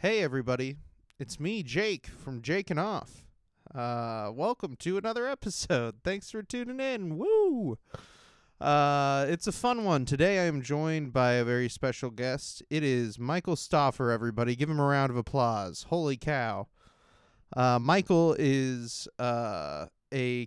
Hey everybody, it's me, Jake, from Jake and Off. Welcome to another episode. Thanks for tuning in. Woo! It's a fun one. Today I am joined by a very special guest. It is Michael Stoufer, everybody. Give him a round of applause. Holy cow. Michael is a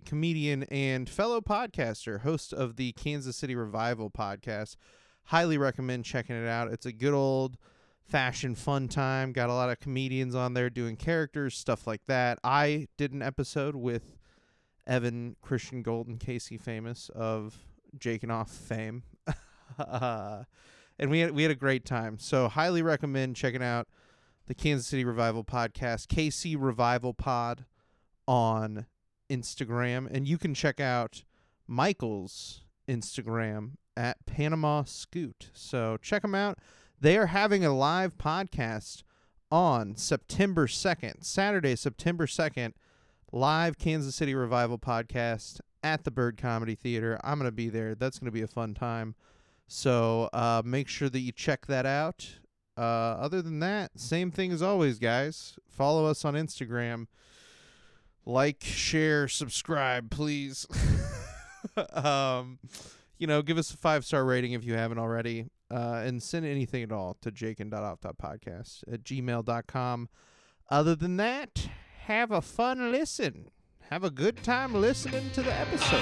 comedian and fellow podcaster, host of the Kansas City Revival podcast. Highly recommend checking it out. It's a good old fashion fun time. Got a lot of comedians on there doing characters, stuff like that. I did an episode with Evan, Christian Golden, Casey Famous of Jake and Off fame. And we had a great time. So highly recommend checking out the Kansas City Revival podcast, KC Revival Pod on Instagram. And you can check out Michael's Instagram at Panama Scoot. So check them out. They are having a live podcast on September 2nd, Saturday, September 2nd, live Kansas City Revival podcast at the Bird Comedy Theater. I'm going to be there. That's going to be a fun time. So make sure that you check that out. Other than that, same thing as always, guys. Follow us on Instagram. Like, share, subscribe, please. Give us a 5-star rating if you haven't already. And send anything at all to jakeand.off.podcast@gmail.com. Other than that, have a fun listen. Have a good time listening to the episode.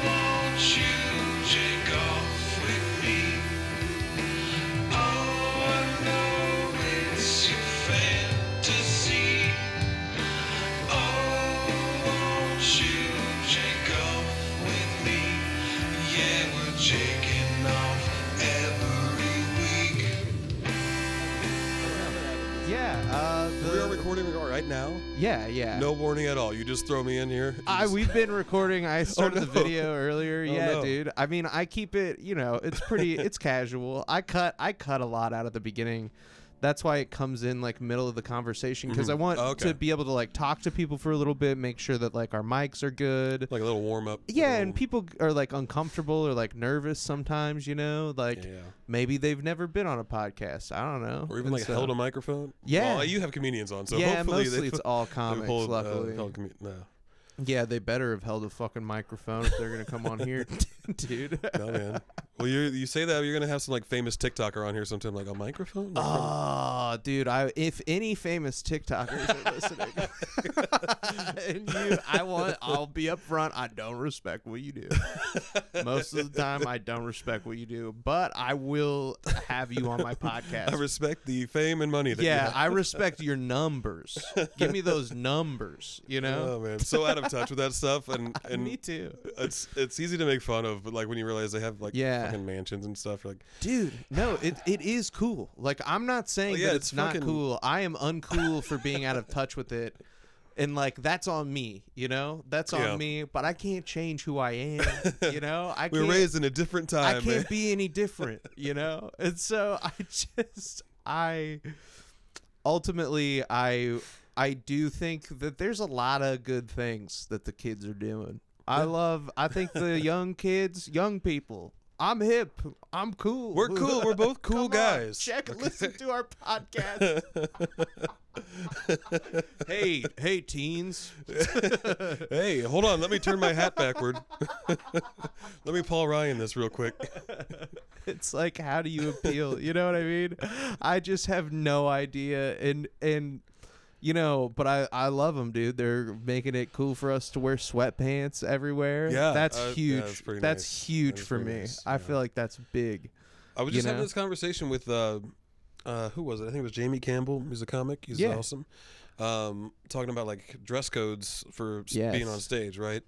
Won't you take off with me? Oh, I know it's your fantasy. Oh, won't you take off with me? Yeah, we're taking off every week. We are recording right now? Yeah. No warning at all. You just throw me in here? We've been recording. I started the no. video earlier. No. Dude. I mean, I keep it, it's pretty, it's casual. I cut a lot out at the beginning. That's why it comes in like middle of the conversation, because I want to be able to like talk to people for a little bit, make sure that like our mics are good. Like a little warm up. Yeah, and people are like uncomfortable or like nervous sometimes, maybe they've never been on a podcast. I don't know. Or even like held a microphone. Yeah. Well, you have comedians on, so yeah, hopefully mostly it's all comics, luckily. No. Yeah, they better have held a fucking microphone if they're going to come on here, dude. No, man. Well, you say that, you're going to have some like famous TikToker on here sometime, like a microphone? Oh, dude, if any famous TikTokers are listening, and I'll be up front. I don't respect what you do. Most of the time, I don't respect what you do, but I will have you on my podcast. I respect the fame and money that you have. I respect your numbers. Give me those numbers, Oh, man. So out of touch with that stuff. And me too. It's easy to make fun of, but like when you realize they have like fucking mansions and stuff, you're like, dude, no, it is cool. Like, I'm not saying that it's not cool. I am uncool for being out of touch with it. And like, that's on me, that's on me, but I can't change who I am, we were raised in a different time. I can't be any different, And so ultimately I do think that there's a lot of good things that the kids are doing. I think the young people, I'm hip. I'm cool. We're cool. We're both cool guys. Listen to our podcast. Hey, teens. Hey, hold on. Let me turn my hat backward. Let me Paul Ryan this real quick. It's like, how do you appeal? You know what I mean? I just have no idea. And but I love them, dude. They're making it cool for us to wear sweatpants everywhere. Yeah, that's huge. Yeah, that's huge for me. Nice. I feel like that's big. I was just having this conversation with who was it? I think it was Jamie Campbell. He's a comic. He's awesome. Talking about like dress codes for being on stage, right?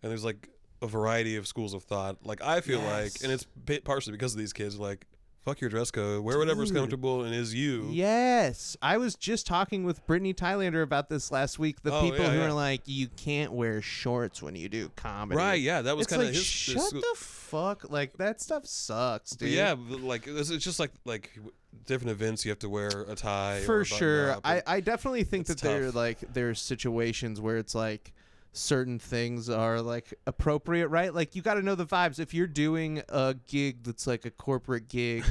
And there's like a variety of schools of thought. Like I feel like, and it's partially because of these kids, like, fuck your dress code. Wear whatever's comfortable and is you. Yes. I was just talking with Brittany Tylander about this last week. The people who are like, you can't wear shorts when you do comedy. Right, yeah. That was kind of like, shut the fuck. Like, that stuff sucks, dude. But yeah, like, it's just like different events you have to wear a tie. For sure. I I definitely think that tough. there's situations where it's like, certain things are like appropriate, right? Like you got to know the vibes. If you're doing a gig that's like a corporate gig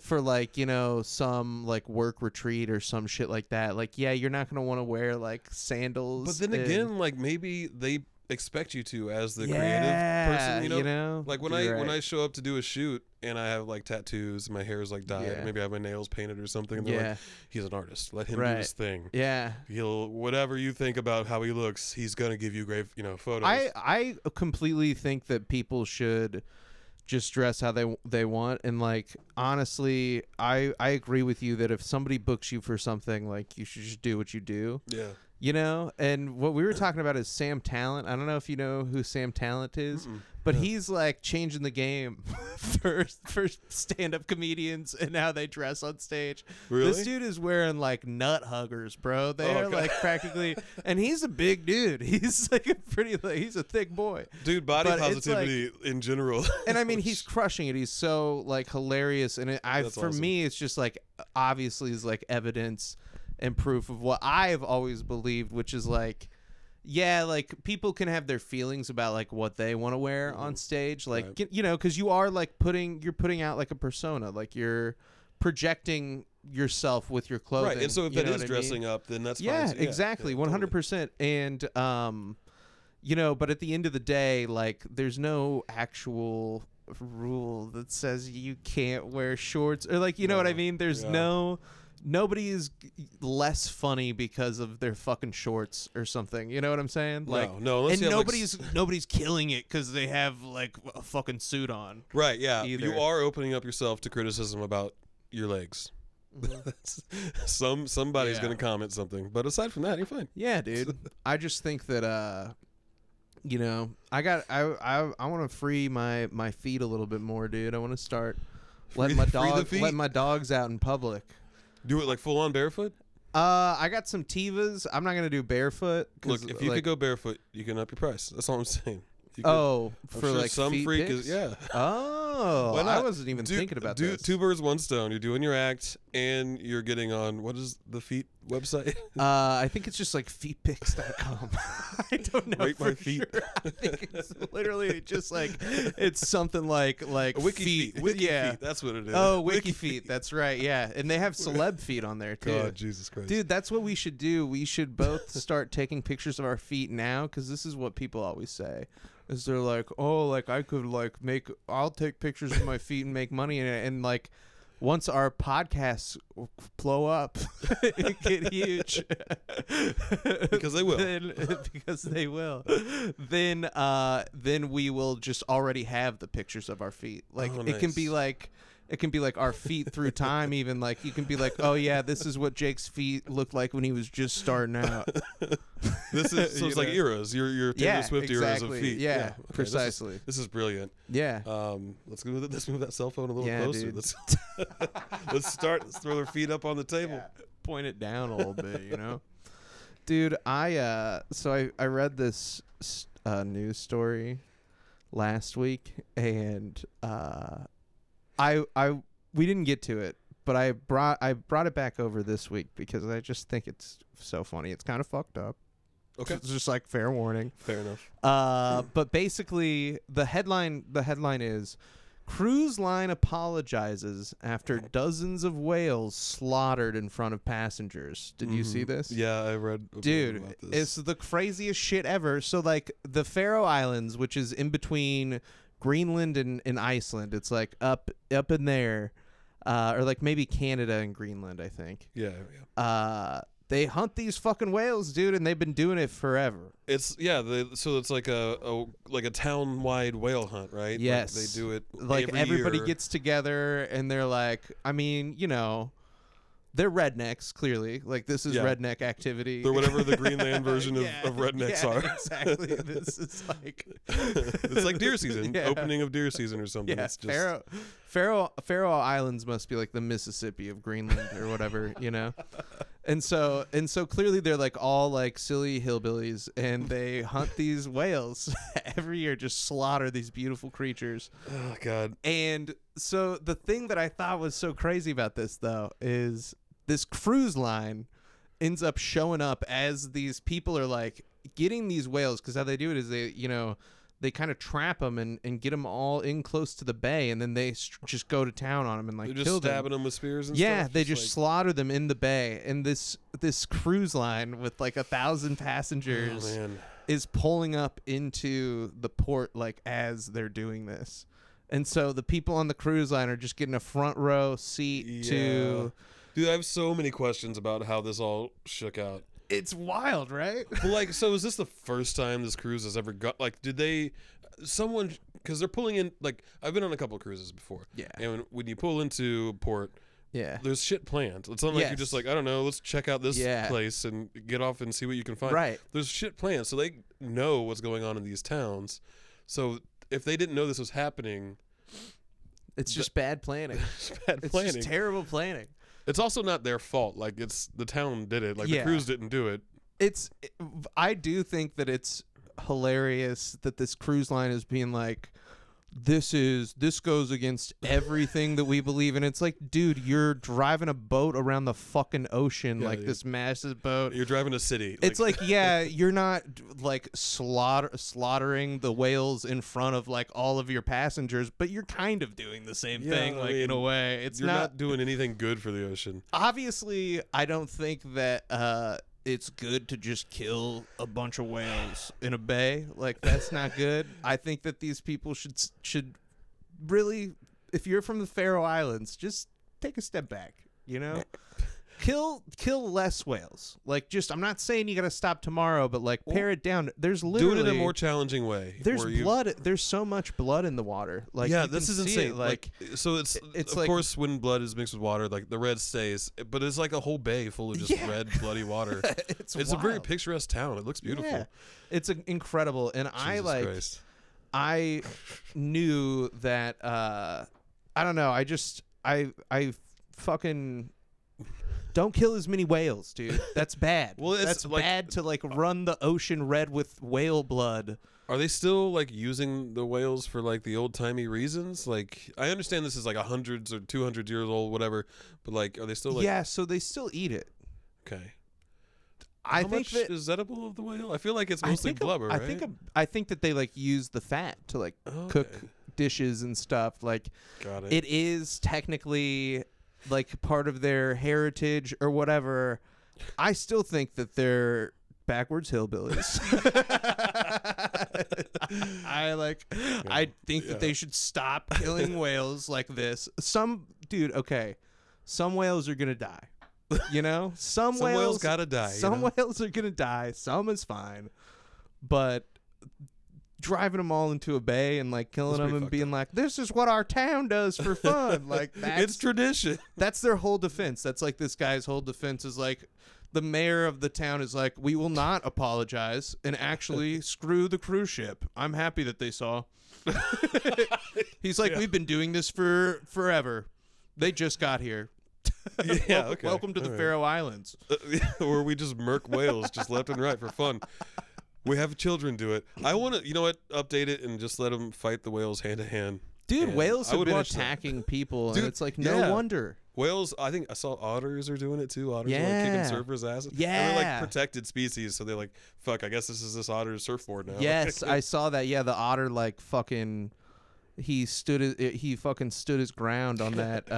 for like, you know, some like work retreat or some shit like that, like, yeah, you're not going to want to wear like sandals. But then again, like maybe they expect you to as the yeah, creative person, you know? know? Like when when I show up to do a shoot and I have like tattoos, my hair is like dyed, Yeah. maybe I have my nails painted or something, and they're like, he's an artist, let him do his thing. Yeah. He'll, whatever you think about how he looks, he's gonna give you great, you know, photos. I completely think that people should just dress how they want, and like honestly, I agree with you that if somebody books you for something, like you should just do what you do. Yeah. You know, and what we were talking about is Sam Talent. I don't know if you know who Sam Talent is, but he's like changing the game for stand-up comedians and how they dress on stage. Really? This dude is wearing like nut huggers, bro. They are like practically, and he's a big dude. He's like a pretty, like, he's a thick boy. Dude, body But it's positivity in general. And I mean, he's crushing it. He's so like hilarious, and That's for awesome. me, it's just like obviously is like evidence and proof of what I've always believed, which is like, yeah, like people can have their feelings about like what they want to wear on stage, like Right. you know, because you are like putting out like a persona, like you're projecting yourself with your clothing, Right, and so if you that know is what I mean? dressing up, then that's Yeah, fine. exactly, 100%. And you know, but at the end of the day, like there's no actual rule that says you can't wear shorts, or like, you know what I mean? There's nobody is less funny because of their fucking shorts or something. You know what I'm saying? Like, no, unless and you have, nobody's killing it because they have like a fucking suit on. Right, yeah. either. You are opening up yourself to criticism about your legs. Somebody's Yeah. going to comment something, but aside from that, you're fine. Yeah, dude. I just think that you know, I want to free my feet a little bit more, dude. I want to start letting my dogs out in public. Do it like full on barefoot? I got some Tevas. I'm not gonna do barefoot. Look, if you could go barefoot, you can up your price. That's all I'm saying. You could, I'm for sure like some feet freak pics? is, yeah. Oh, Why not? I wasn't even thinking about this. Two birds, one stone. You're doing your act, and you're getting on, what is the feet website? I think it's just like feetpics.com. I don't know. Rate my feet. Sure. I think it's literally just like it's something like A wiki feet. Wiki yeah. feet. That's what it is. Oh, wiki feet. That's right. Yeah, and they have celeb feet on there too. God, Jesus Christ. Dude, that's what we should do. We should both start taking pictures of our feet now, because this is what people always say. Is they're like, oh, like I could like I'll take pictures of my feet and make money in it, and like once our podcasts blow up and get huge, Because they will. because they will, then we will just already have the pictures of our feet. Like it can be like. It can be like our feet through time, even like you can be like, oh yeah, this is what Jake's feet looked like when he was just starting out. This is so it's like eras. Your Taylor Swift eras of feet. Yeah, Okay, precisely. This is brilliant. Yeah. Let's move that cell phone a little closer. Dude. Let's throw their feet up on the table. Yeah, point it down a little bit, you know. Dude, I read this news story last week, and we didn't get to it, but I brought it back over this week because I just think it's so funny. It's kind of fucked up. Okay. It's just like fair warning. Fair enough. But basically the headline is cruise line apologizes after dozens of whales slaughtered in front of passengers. Did you see this? Yeah, I read Dude, about this. it's the craziest shit ever. So like the Faroe Islands, which is in between Greenland and Iceland, it's like up in there, or like maybe Canada and Greenland, I think. Yeah. They hunt these fucking whales, dude, and they've been doing it forever. So it's like a town-wide whale hunt, right? Yes. Like they do it Like every everybody year. gets together and they're like, I mean, you know, they're rednecks, clearly. Like, this is redneck activity. They're whatever the Greenland version of rednecks are. Exactly. This is like... It's like deer season, Yeah. opening of deer season or something. Yeah, It's just... Faroe Islands must be like the Mississippi of Greenland or whatever, you know? And so clearly they're like all like silly hillbillies, and they hunt these whales every year, just slaughter these beautiful creatures. Oh, God. And so the thing that I thought was so crazy about this, though, is this cruise line ends up showing up as these people are like getting these whales, because how they do it is they kind of trap them and get them all in close to the bay, and then they just go to town on them and like They're kill just stabbing them with spears and yeah, stuff? they just slaughter them in the bay. And this cruise line with like 1,000 passengers is pulling up into the port like as they're doing this. And so the people on the cruise line are just getting a front row seat to... Dude, I have so many questions about how this all shook out. It's wild, right? Well, like, so is this the first time this cruise has ever got, like, did they, someone, because they're pulling in, like, I've been on a couple of cruises before. Yeah. And when you pull into port, yeah, there's shit planned. It's not like you're just like, I don't know, let's check out this place and get off and see what you can find. Right. There's shit planned. So they know what's going on in these towns. So if they didn't know this was happening. It's just bad planning. It's just terrible planning. It's also not their fault. Like, it's the town did it. Like, the cruise didn't do it. I do think that it's hilarious that this cruise line is being like, this goes against everything that we believe in. It's like, dude, you're driving a boat around the fucking ocean, this massive boat. You're driving a city. It's like, you're not like slaughtering the whales in front of like all of your passengers, but you're kind of doing the same thing, like, in a way. You're not doing anything good for the ocean. Obviously, I don't think that it's good to just kill a bunch of whales in a bay. Like, that's not good. I think that these people should really, if you're from the Faroe Islands, just take a step back, you know? Kill less whales. Like, just, I'm not saying you got to stop tomorrow, but like pare it down. There's literally do it in a more challenging way. There's blood. There's so much blood in the water. Like, this is insane. It, like, so it's of like, course when blood is mixed with water, like the red stays, but it's like a whole bay full of just red bloody water. It's a very picturesque town. It looks beautiful. Yeah. It's incredible, and Jesus Christ. I knew that I don't know. I fucking. Don't kill as many whales, dude. That's bad. Well, that's like, bad to like run the ocean red with whale blood. Are they still like using the whales for like the old timey reasons? Like, I understand this is like 100s or 200 years old, whatever, but like, are they still like? Yeah, so they still eat it. Okay. How much is edible of the whale? I feel like it's mostly blubber, right? I think that they like use the fat to like cook dishes and stuff. Like, got it. It is technically like part of their heritage or whatever. I still think that they're backwards hillbillies. I think that they should stop killing whales like this. Some whales are gonna die. You know, some whales gotta die. Some whales are gonna die. Some is fine, but driving them all into a bay and like killing them and being like, this is what our town does for fun. Like, it's tradition. That's their whole defense. That's like this guy's whole defense is like, the mayor of the town is like, we will not apologize and actually screw the cruise ship. I'm happy that they saw. He's like, we've been doing this for forever. They just got here. Welcome to the Faroe Islands. Where we just murk whales just left and right for fun. We have children do it. I want to, you know what, update it and just let them fight the whales hand to hand. Dude, whales have been attacking people, and it's like, no wonder. Whales, I think I saw otters are doing it too. Otters are like kicking surfers' asses. Yeah. And they're like protected species, so they're like, fuck, I guess this is this otter's surfboard now. Yes, I saw that. Yeah, the otter like fucking... He fucking stood his ground on that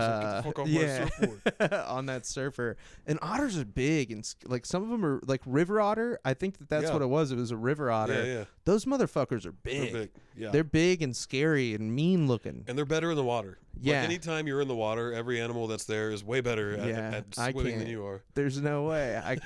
on that surfer. And otters are big, and like some of them are like river otter. I think that's what it was. It was a river otter. Yeah. Those motherfuckers are big. They're big. Yeah. They're big and scary and mean looking. And they're better in the water. Yeah. Like anytime you're in the water, every animal that's there is way better at swimming than you are. There's no way I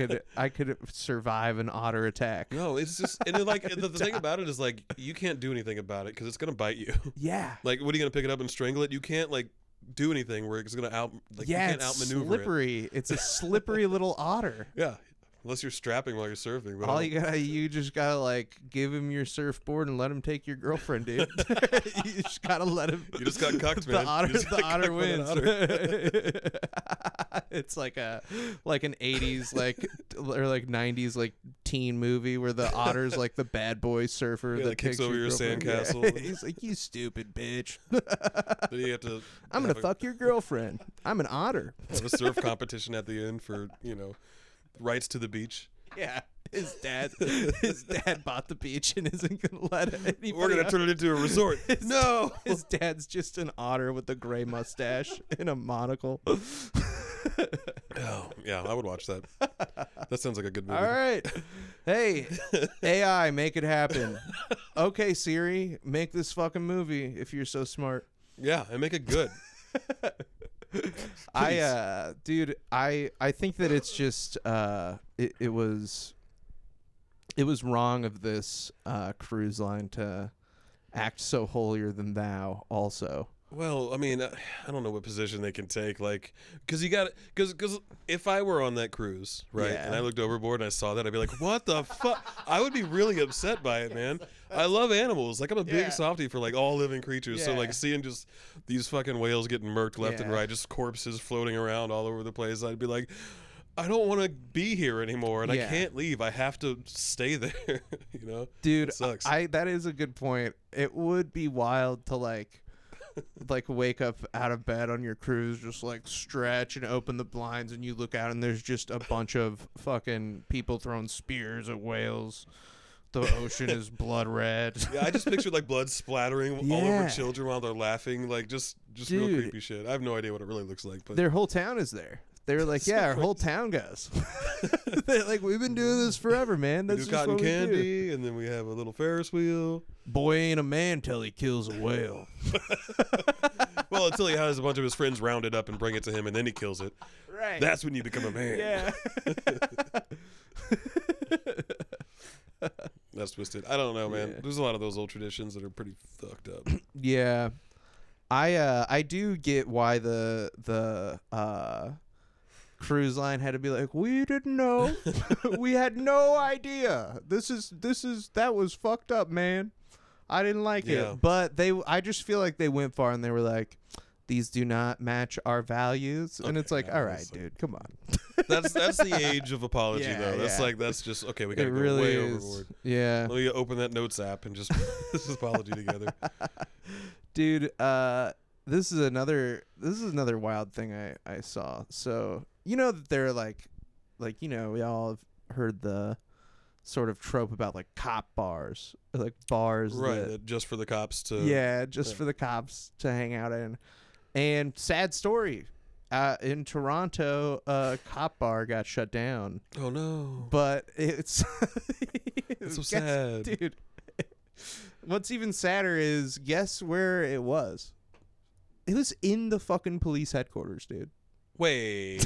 could survive an otter attack. No, it's just and then like the thing about it is like you can't do anything about it because it's gonna bite you. Yeah. Like, what are you gonna pick it up and strangle it? You can't like do anything where it's gonna you can't outmaneuver slippery. It's a slippery little otter. Yeah. Unless you're strapping while you're surfing. But you just gotta like give him your surfboard and let him take your girlfriend, dude. You just gotta let him. You just got cucked, man. The otter wins. It's like an 80s or 90s like teen movie where the otter's like the bad boy surfer that kicks over your sandcastle. Yeah. He's like, you stupid bitch. Then you have to. I'm gonna fuck your girlfriend. I'm an otter. Have a surf competition at the end for rights to the beach. Yeah. His dad bought the beach and isn't gonna let anybody. We're gonna turn it into a resort. No, his dad's just an otter with a gray mustache and a monocle. Oh, yeah, I would watch that. That sounds like a good movie. All right, hey, AI, make it happen. Okay, Siri, make this fucking movie if you're so smart. Yeah, and make it good. Dude, I think that it's just it was wrong of this cruise line to act so holier than thou also. Well, I mean, I don't know what position they can take, like, because if I were on that cruise, right, and I looked overboard and I saw that, I'd be like, what the fuck? I would be really upset by it, man. I love animals. Like, I'm a big softie for, like, all living creatures. So, like, seeing just these fucking whales getting murked left and right, just corpses floating around all over the place, I'd be like, I don't want to be here anymore, and I can't leave. I have to stay there, you know? Dude, it sucks. That is a good point. It would be wild to, like wake up out of bed on your cruise, just like stretch and open the blinds, and you look out and there's just a bunch of fucking people throwing spears at whales. The ocean is blood red. Yeah, I just pictured like blood splattering all over children while they're laughing, like just real creepy shit. I have no idea what it really looks like, but their whole town is there. They were like, our whole town goes. They're like, we've been doing this forever, man. That's do just cotton what we candy, do. And then we have a little Ferris wheel. Boy ain't a man till he kills a whale. Well, until he has a bunch of his friends rounded up and bring it to him, and then he kills it. Right. That's when you become a man. Yeah. That's twisted. I don't know, man. There's a lot of those old traditions that are pretty fucked up. Yeah. I do get why the cruise line had to be like, we didn't know. We had no idea. That was fucked up, man. I didn't like it. But I just feel like they went far and they were like, these do not match our values. And it's like, all right, dude, come on. That's the age of apology, though. That's just, okay, we got to go way overboard. Yeah. Let me open that notes app and just this apology together. Dude, this is another wild thing I saw. So, you know that they're like, you know, we all have heard the sort of trope about like cop bars, like bars. Right, that just for the cops to. Yeah, for the cops to hang out in. And sad story. In Toronto, a cop bar got shut down. Oh, no. But it's... It's so sad. Dude. What's even sadder is, guess where it was? It was in the fucking police headquarters, dude. Wait.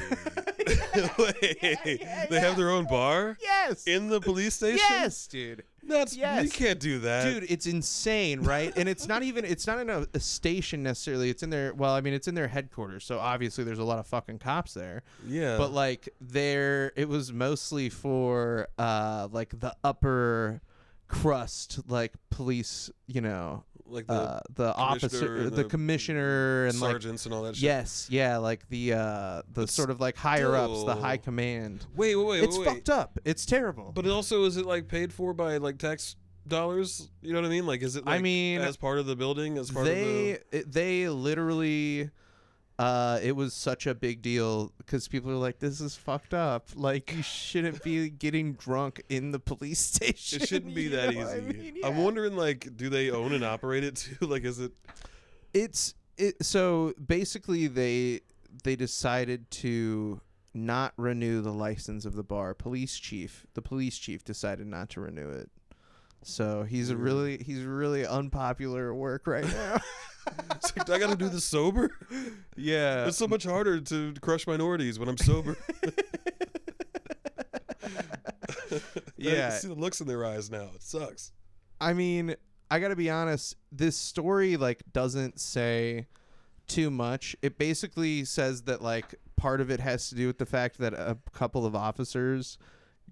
They have their own bar? Yes. In the police station? Yes, dude. You can't do that. Dude, it's insane, right? And it's not in a station necessarily. It's in their, it's in their headquarters. So obviously there's a lot of fucking cops there. Yeah. But like it was mostly for like the upper crust, like police, you know, like the officer, the commissioner, and sergeants, like, and all that shit. Yes, yeah, like the sort of like higher ups, the high command. Wait. It's fucked up. It's terrible. But is it like paid for by like tax dollars? You know what I mean? Like, is it? Like, as part of the building, as part of the. They literally. It was such a big deal because people are like, this is fucked up. Like, you shouldn't be getting drunk in the police station. It shouldn't be that easy. I mean? I'm wondering, like, do they own and operate it too? Like, is it? So basically they decided to not renew the license of the bar. The police chief decided not to renew it. So he's really unpopular at work right now. It's like, I got to do this sober? Yeah. It's so much harder to crush minorities when I'm sober. Yeah. I see the looks in their eyes now. It sucks. I mean, I got to be honest. This story like doesn't say too much. It basically says that like part of it has to do with the fact that a couple of officers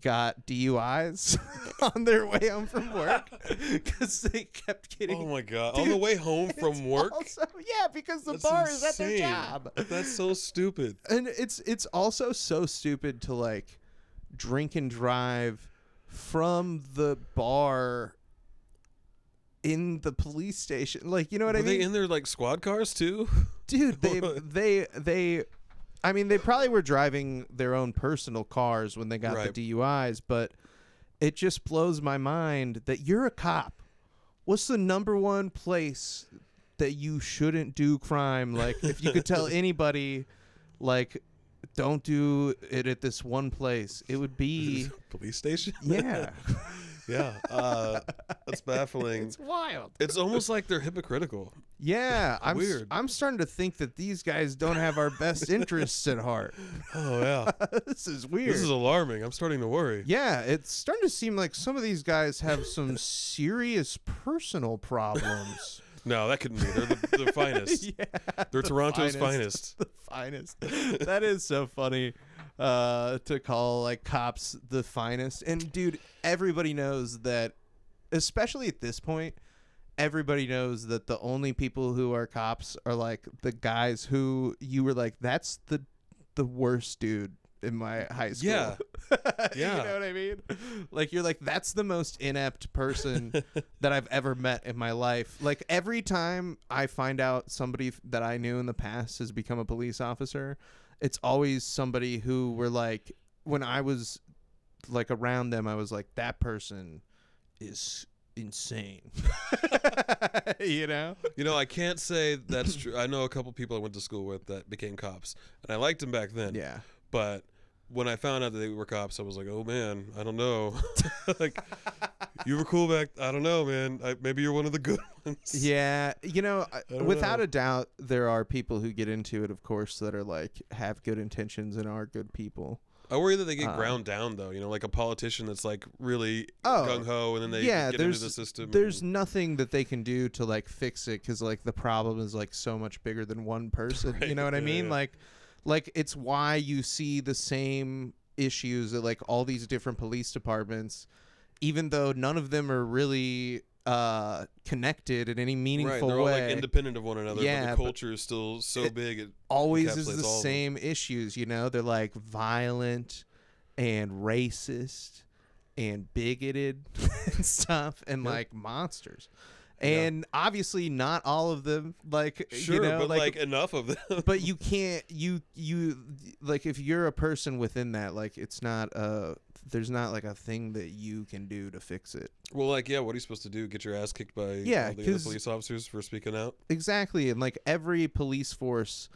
got DUIs on their way home from work because they kept getting. Oh my god! Dude, on the way home from work. Also, yeah, because the bar is at their job. That's so stupid. And it's also so stupid to like drink and drive from the bar in the police station. Like, you know what I mean? Were they in their like squad cars too? Dude, they I mean, they probably were driving their own personal cars when they got the DUIs, but it just blows my mind that you're a cop. What's the number one place that you shouldn't do crime? Like, if you could tell anybody, like, don't do it at this one place, it would be police station. Yeah. Yeah, that's baffling. It's wild. It's almost like they're hypocritical. Yeah, Weird. I'm starting to think that these guys don't have our best interests at heart. Oh yeah, this is weird. This is alarming. I'm starting to worry. Yeah, it's starting to seem like some of these guys have some serious personal problems. No, that couldn't be. They're the finest. Yeah, they're Toronto's finest. The finest. That is so funny. To call like cops the finest. And dude, everybody knows that, especially at this point, everybody knows that the only people who are cops are like the guys who you were like, that's the worst dude in my high school. Yeah. Yeah. You know what I mean? Like, you're like, that's the most inept person that I've ever met in my life. Like, every time I find out somebody that I knew in the past has become a police officer, it's always somebody who were like, when I was like around them, I was like, that person is insane. You know, I can't say that's true. I know a couple people I went to school with that became cops, and I liked them back then. Yeah. But when I found out that they were cops, I was like, oh man, I don't know. Like, you were cool back. I don't know, man. Maybe you're one of the good ones. Yeah, without know. a doubt, there are people who get into it, of course, that are like have good intentions and are good people. I worry that they get ground down, though. Like a politician that's like really gung ho, and then they get into the system. There's nothing that they can do to like fix it because like the problem is like so much bigger than one person. Right. You know what I mean? Yeah. Like it's why you see the same issues at like all these different police departments, even though none of them are really connected in any meaningful they're all way. like independent of one another. Yeah, but the culture is still so big. It always is encapsulates the all of them. same issues. They're like violent and racist and bigoted and stuff and like monsters. And obviously not all of them, like, sure, but like enough of them. But you can't, you like, if you're a person within that, like, it's not there's not like a thing that you can do to fix it. Well, like, yeah, what are you supposed to do? Get your ass kicked by all the other police officers for speaking out? Exactly. And like every police force,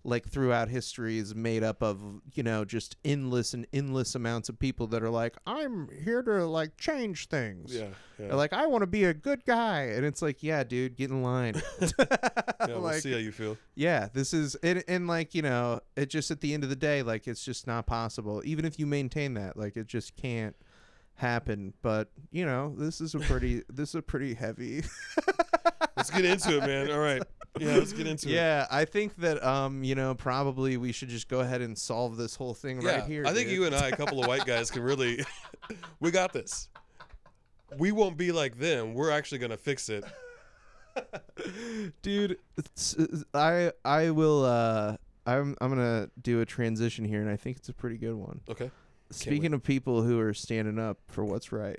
like throughout history, is made up of just endless amounts of people that are like, I'm here to like change things. Yeah. They're like, I want to be a good guy, and it's like, yeah, dude, get in line. We'll like, see how you feel. Yeah, this is and like it just at the end of the day, like it's just not possible. Even if you maintain that, like it just can't happen. But this is a pretty heavy. Let's get into it, man. All right. Yeah, let's get into it. Yeah, I think that probably we should just go ahead and solve this whole thing right here. I think dude. you and I, a couple of white guys, can really we got this. We won't be like them. We're actually gonna fix it. Dude, I will I'm gonna do a transition here, and I think it's a pretty good one. Okay. Speaking of people who are standing up for what's right,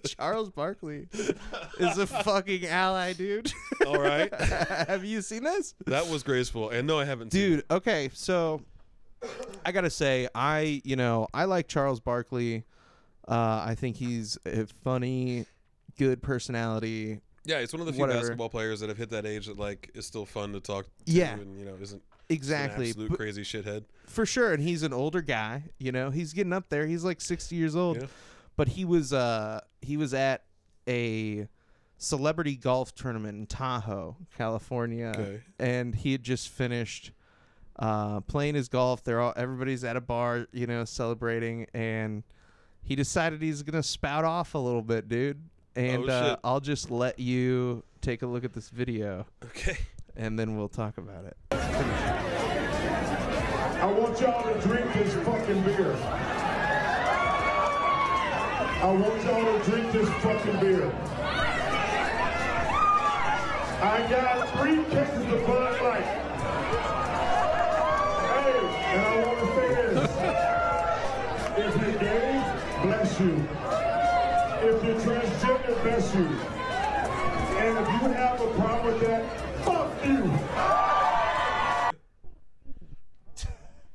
Charles Barkley is a fucking ally, dude. All right. Have you seen this? That was graceful. And no, I haven't seen Dude, it. okay, so I gotta say, I like Charles Barkley. I think he's a funny, good personality. Yeah, he's one of the few basketball players that have hit that age that like is still fun to talk to. Yeah. And isn't Exactly. an absolute crazy shithead. For sure, and he's an older guy. He's getting up there. He's like 60 years old. Yeah. But he was at a celebrity golf tournament in Tahoe, California, Okay. and he had just finished playing his golf. Everybody's at a bar, celebrating, and he decided he's gonna spout off a little bit, dude. And shit. I'll just let you take a look at this video. Okay. And then we'll talk about it. I want y'all to drink this fucking beer. I want y'all to drink this fucking beer. I got 3 cases of Bud Light. Hey, and I want to say this. If you're gay, bless you. If you're transgender, bless you. And if you have a problem with that, fuck you.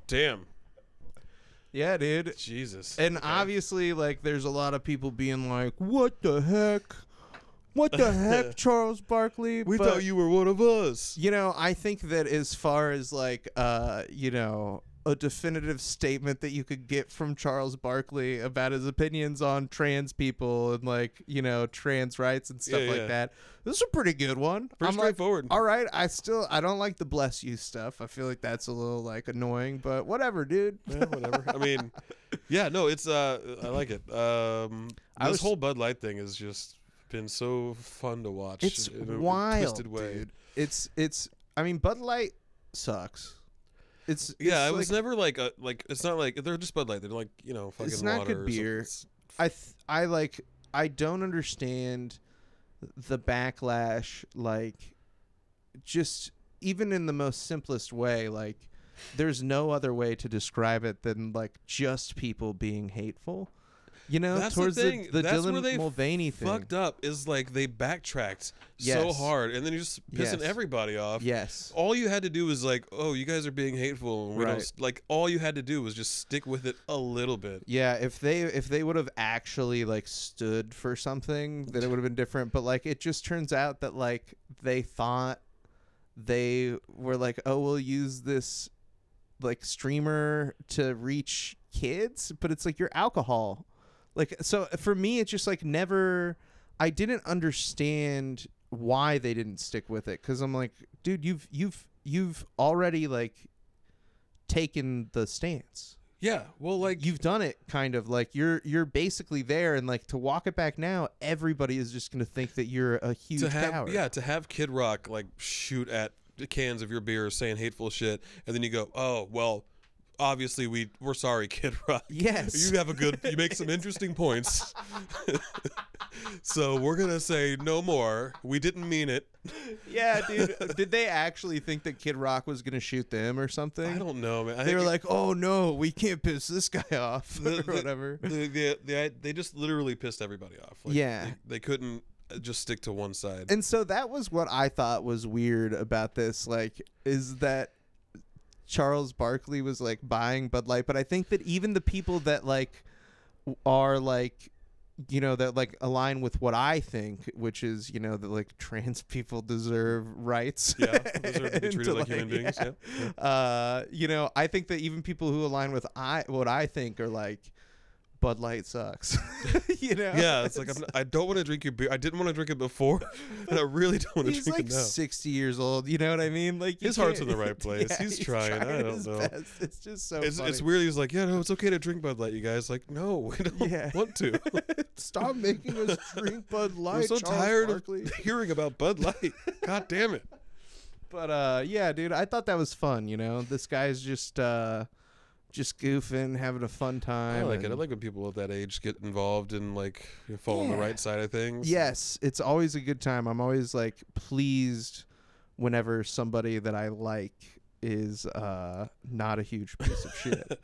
Damn. Yeah, dude. Jesus. And obviously, like, there's a lot of people being like, what the heck? What the heck, Charles Barkley? We thought you were one of us. You know, I think that as far as, like, you know, a definitive statement that you could get from Charles Barkley about his opinions on trans people and, like, you know, trans rights and stuff like that. This is a pretty good one. Pretty straightforward. Like, all right, I don't like the bless you stuff. I feel like that's a little, like, annoying, but whatever, dude. Yeah, whatever. I mean, yeah, no, it's I like it. This whole Bud Light thing has just been so fun to watch. It's in wild, a twisted way. dude. It's I mean, Bud Light sucks. It's it was never like it's not like they're just Bud Light. They're like, you know, fucking it's not water good beer. or I don't understand the backlash, like, just even in the most simplest way, like, there's no other way to describe it than, like, just people being hateful. You know, that's towards the thing. the That's Dylan where they Mulvaney thing. fucked up is like they backtracked so Yes. hard, and then you're just pissing Yes. everybody off. Yes. All you had to do was like, oh, you guys are being hateful. And we Right. don't, like, all you had to do was just stick with it a little bit. Yeah, if they would have actually, like, stood for something, then it would have been different. But, like, it just turns out that, like, they thought they were like, oh, we'll use this, like, streamer to reach kids, but it's like your alcohol. Like, so for me, it's just like I didn't understand why they didn't stick with it, because I'm like, dude, you've already, like, taken the stance. Yeah, well, like, You've done it, kind of, like, you're basically there, and, like, to walk it back now, everybody is just gonna think that you're a huge coward. to have Kid Rock like shoot at cans of your beer saying hateful shit, and then you go, oh well, obviously we're sorry, Kid Rock. Yes. You make some interesting points. So we're gonna say no more. We didn't mean it. Yeah, dude. Did they actually think that Kid Rock was gonna shoot them or something? I don't know, man. They were like, "Oh no, we can't piss this guy off," or whatever. They just literally pissed everybody off. Like, Yeah. they couldn't just stick to one side. And so that was what I thought was weird about this. Like, is that Charles Barkley was, like, buying Bud Light, but I think that even the people that, like, are, like, you know, that, like, align with what I think, which is, you know, that, like, trans people deserve rights. Yeah, deserve to be and treated like human beings. Yeah. You know, I think that even people who align with what I think are like, Bud Light sucks. You know? Yeah, it's like I don't want to drink your beer. I didn't want to drink it before, and I really don't want to He's drink like it now. 60 years old. You know what I mean? Like, His heart's in the right place. Yeah, he's trying. I don't his know. best. It's just so funny. It's weird. He's like, yeah, no, it's okay to drink Bud Light, you guys. Like, no, we don't want to. Stop making us drink Bud Light. I'm so Charles tired Barkley. of hearing about Bud Light. God damn it. But yeah, dude, I thought that was fun. You know, this guy's just goofing, having a fun time. I like it. I like when people at that age get involved and, like, fall on the right side of things. Yes, it's always a good time. I'm always, like, pleased whenever somebody that I like is not a huge piece of shit.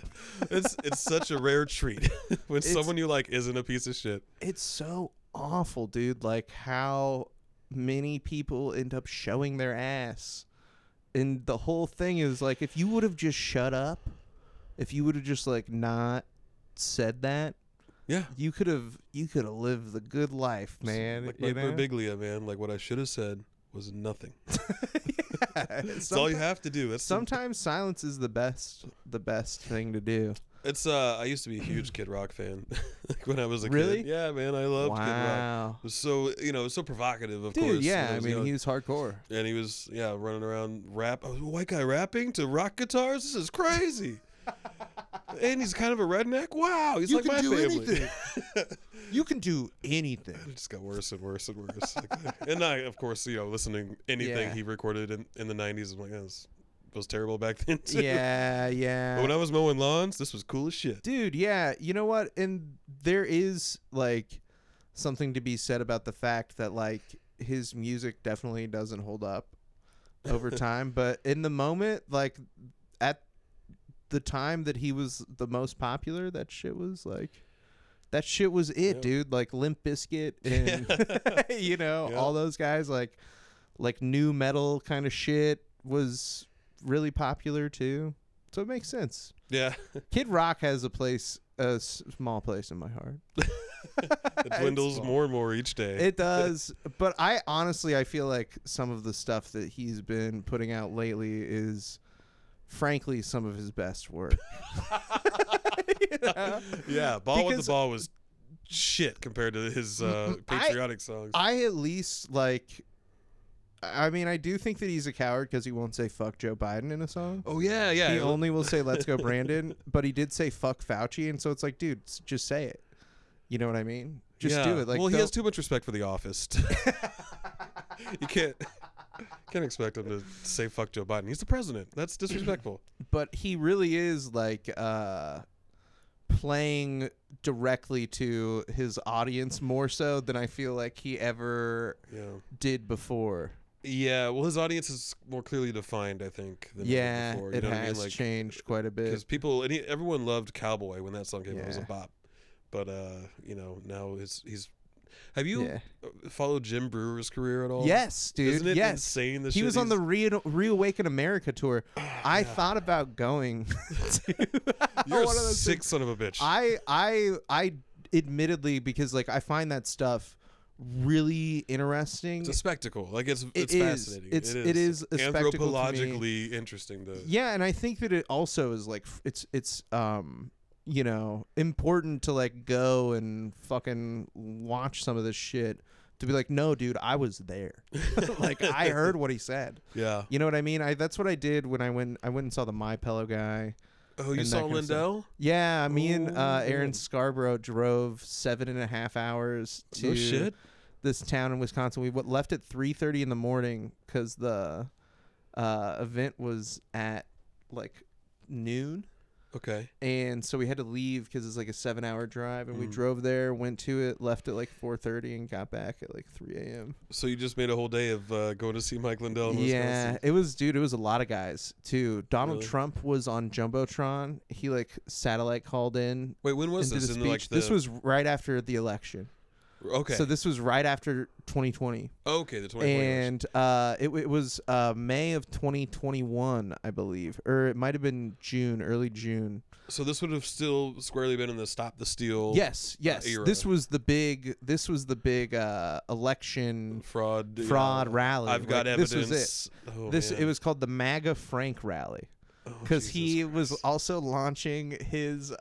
It's such a rare treat when someone you like isn't a piece of shit. It's so awful, dude. Like, how many people end up showing their ass. And the whole thing is, like, if you would have just shut up, if you would have just, like, not said that, yeah, you could have lived the good life, man. Like Birbiglia, man. Like, what I should have said was nothing. Yeah, that's all you have to do. Sometimes silence is the best thing to do. It's I used to be a huge Kid Rock fan. Like, when I was a really? kid. Yeah, man, I loved Kid Rock. It was so, you know, so provocative, of course. Yeah, I mean, he was hardcore. And he was, running around rap. A white guy rapping to rock guitars? This is crazy. And he's kind of a redneck. Wow, he's like my family. You can do anything. It just got worse and worse and worse. And I, of course, listening anything he recorded in the 90s, I'm like, this was terrible back then too. Yeah. But when I was mowing lawns, this was cool as shit. Dude, yeah. You know what? And there is, like, something to be said about the fact that, like, his music definitely doesn't hold up over time. But in the moment, like, at the time that he was the most popular, that shit was it, dude. Like, Limp Bizkit and all those guys, like new metal kind of shit was really popular too. So it makes sense. Yeah. Kid Rock has a small place in my heart. It dwindles more and more each day. It does. But I feel like some of the stuff that he's been putting out lately is, frankly, some of his best work. You know? Yeah, Ball with the Ball was shit compared to his patriotic songs. I at least like. I mean, I do think that he's a coward because he won't say "fuck Joe Biden" in a song. Oh yeah. He only will say "Let's go Brandon," but he did say "fuck Fauci," and so it's like, dude, just say it. You know what I mean? Just do it. Like, well, he has too much respect for the office. You can't expect him to say "fuck Joe Biden." He's the president. That's disrespectful. But he really is like playing directly to his audience more so than I feel like he ever did before. Yeah, well, his audience is more clearly defined, I think, than ever before. It has like, changed quite a bit. Because everyone loved "Cowboy" when that song came out. It was a bop. But now he's. Have you followed Jim Brewer's career at all? Yes, dude. Isn't it insane? He was on the Reawaken America tour. I thought about going. You're a sick son of a bitch. I admittedly, because like I find that stuff really interesting. It's a spectacle. Like it's fascinating. It is a spectacle anthropologically interesting. Yeah, and I think that it also is like it's important to like go and fucking watch some of this shit to be like, no, dude, I was there. Like I heard what he said. Yeah. You know what I mean? That's what I did when I went and saw the My Pillow guy. Oh, you saw Lindell? Yeah, me and Aaron Scarborough drove 7.5 hours to this town in Wisconsin. We left at 3:30 in the morning because the event was at like noon. Okay. And so we had to leave because it's like a 7-hour drive, and we drove there, went to it, left at like 4:30, and got back at like 3 a.m. So you just made a whole day of going to see Mike Lindell in Wisconsin. Yeah, it was a lot of guys too. Donald Trump was on Jumbotron. He like satellite called in. Wait, when was this? This was right after the election. Okay. So this was right after 2020. Okay, the 2020 and it was May of 2021, I believe, or it might have been early June. So this would have still squarely been in the Stop the Steal. Yes. Era. This was the big election fraud rally. I've got evidence. This was it. Oh, it was called the MAGA Frank rally because he was also launching his.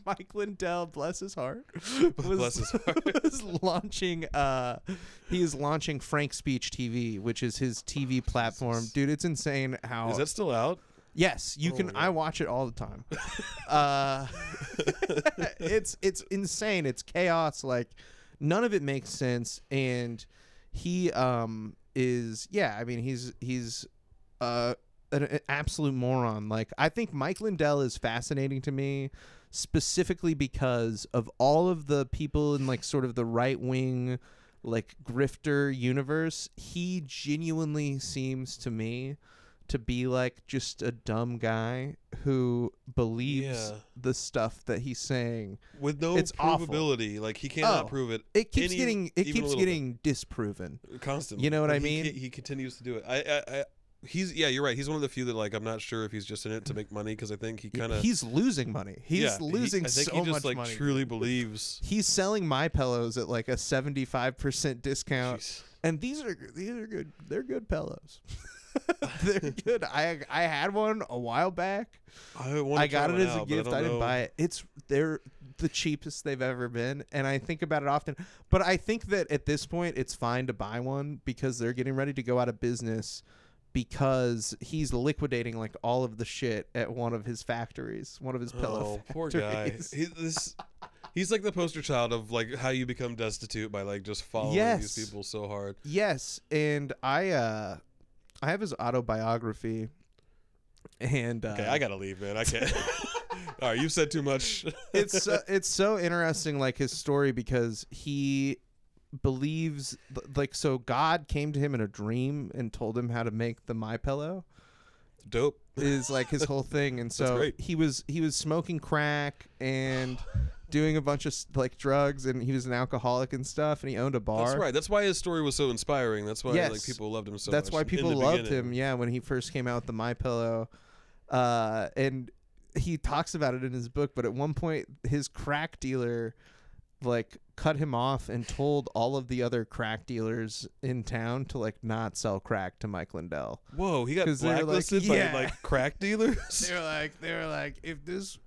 Mike Lindell, bless his heart, was launching. He is launching Frank Speech TV, which is his TV platform. Dude, it's insane how. Is that still out? Yes, you can. I watch it all the time. It's insane. It's chaos. Like none of it makes sense. And he is. Yeah, I mean he's an absolute moron. Like I think Mike Lindell is fascinating to me. Specifically because of all of the people in like sort of the right wing like grifter universe, he genuinely seems to me to be like just a dumb guy who believes the stuff that he's saying with no provability. Awful. Like he cannot prove it. It keeps getting disproven constantly. You know what I mean? He continues to do it. You're right. He's one of the few that like I'm not sure if he's just in it to make money because I think he's losing money. He's losing so much money. I think he just like truly believes he's selling My Pillows at like a 75% discount. Jeez. And these are good. They're good pillows. They're good. I had one a while back. I got it as a gift. I didn't buy it. They're the cheapest they've ever been, and I think about it often. But I think that at this point it's fine to buy one because they're getting ready to go out of business. Because he's liquidating like all of the shit at one of his factories, one of his pillow factories. Poor guy. He's like the poster child of like how you become destitute by like just following these people so hard. Yes, and I have his autobiography, and okay, I gotta leave, man. I can't. All right, you've said too much. It's so interesting, like his story, because he believes like so God came to him in a dream and told him how to make the My Pillow. Dope is like his whole thing, and so he was smoking crack and doing a bunch of like drugs, and he was an alcoholic and stuff, and he owned a bar. That's right. That's why his story was so inspiring. That's why like people loved him so much. That's why people loved him. Yeah, when he first came out with the My Pillow. And he talks about it in his book, but at one point his crack dealer like cut him off and told all of the other crack dealers in town to like not sell crack to Mike Lindell. Whoa, he got 'Cause they were like, blacklisted yeah. by like crack dealers. They were like, if this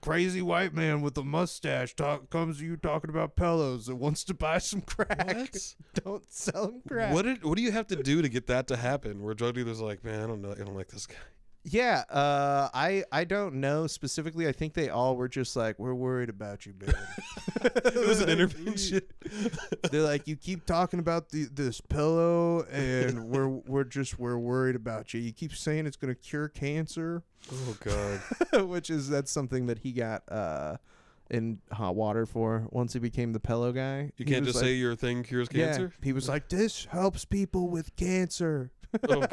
crazy white man with a mustache comes to you talking about pillows and wants to buy some crack, What? don't sell him crack. What do you have to do to get that to happen? Where drug dealers are like, man, I don't know, I don't like this guy. Yeah, I don't know specifically. I think they all were just like, we're worried about you, man. It was an intervention. They're like, you keep talking about this pillow, and we're worried about you. You keep saying it's gonna cure cancer. Oh God. That's something that he got in hot water for once he became the pillow guy. You can't just say your thing cures cancer. Yeah, he was like, this helps people with cancer. Oh.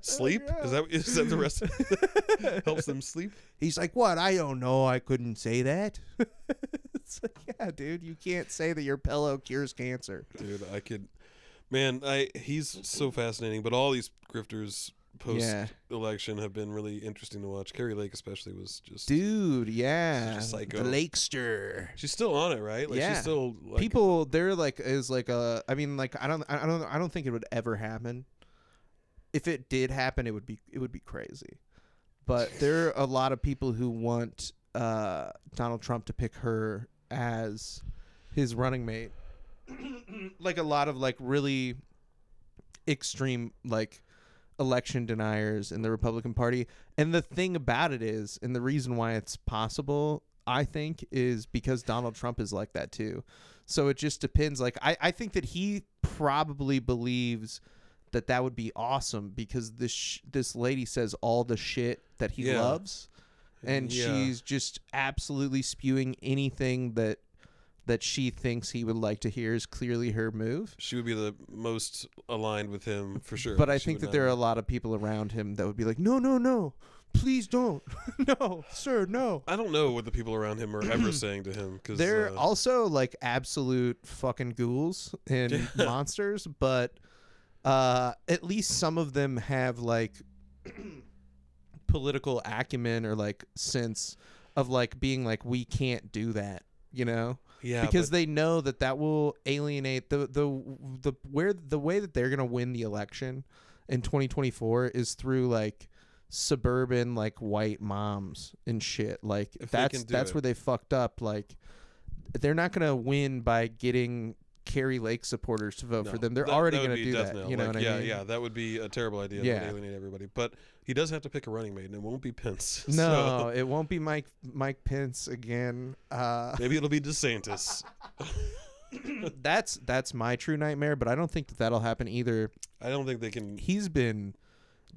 Sleep? Is that the rest of it? Helps them sleep? He's like, what? I don't know. I couldn't say that. It's like, yeah, dude, you can't say that your pillow cures cancer. Dude, I could. Man, he's so fascinating. But all these grifters post-election have been really interesting to watch. Carrie Lake especially was just... Dude, yeah. Just psycho. The Lakester. She's still on it, right? Like, yeah. She's still... Like, people, they're like, is like a... I mean, like, I don't think it would ever happen. If it did happen, it would be crazy. But there are a lot of people who want Donald Trump to pick her as his running mate. Like a lot of like really extreme like election deniers in the Republican Party. And the thing about it is, and the reason why it's possible, I think, is because Donald Trump is like that too. So it just depends. Like I think that he probably believes that would be awesome because this lady says all the shit that he loves, and she's just absolutely spewing anything that she thinks he would like to hear is clearly her move. She would be the most aligned with him for sure. But I think that there are a lot of people around him that would be like, no, please don't. No, sir, no. I don't know what the people around him are ever saying to him. Cause, they're also like absolute fucking ghouls and monsters, but... at least some of them have like political acumen or like sense of like being like, we can't do that, you know? Yeah, because they know that will alienate the way that they're gonna win the election in 2024 is through like suburban like white moms and shit. Like that's where they fucked up. Like they're not gonna win by getting Carrie Lake supporters to vote for them. They're already going to do that. You know what I mean? Yeah, that would be a terrible idea. That would alienate everybody. But he does have to pick a running mate, and it won't be Pence. No, it won't be Mike Pence again. Maybe it'll be DeSantis. That's my true nightmare, but I don't think that'll happen either. I don't think they can. He's been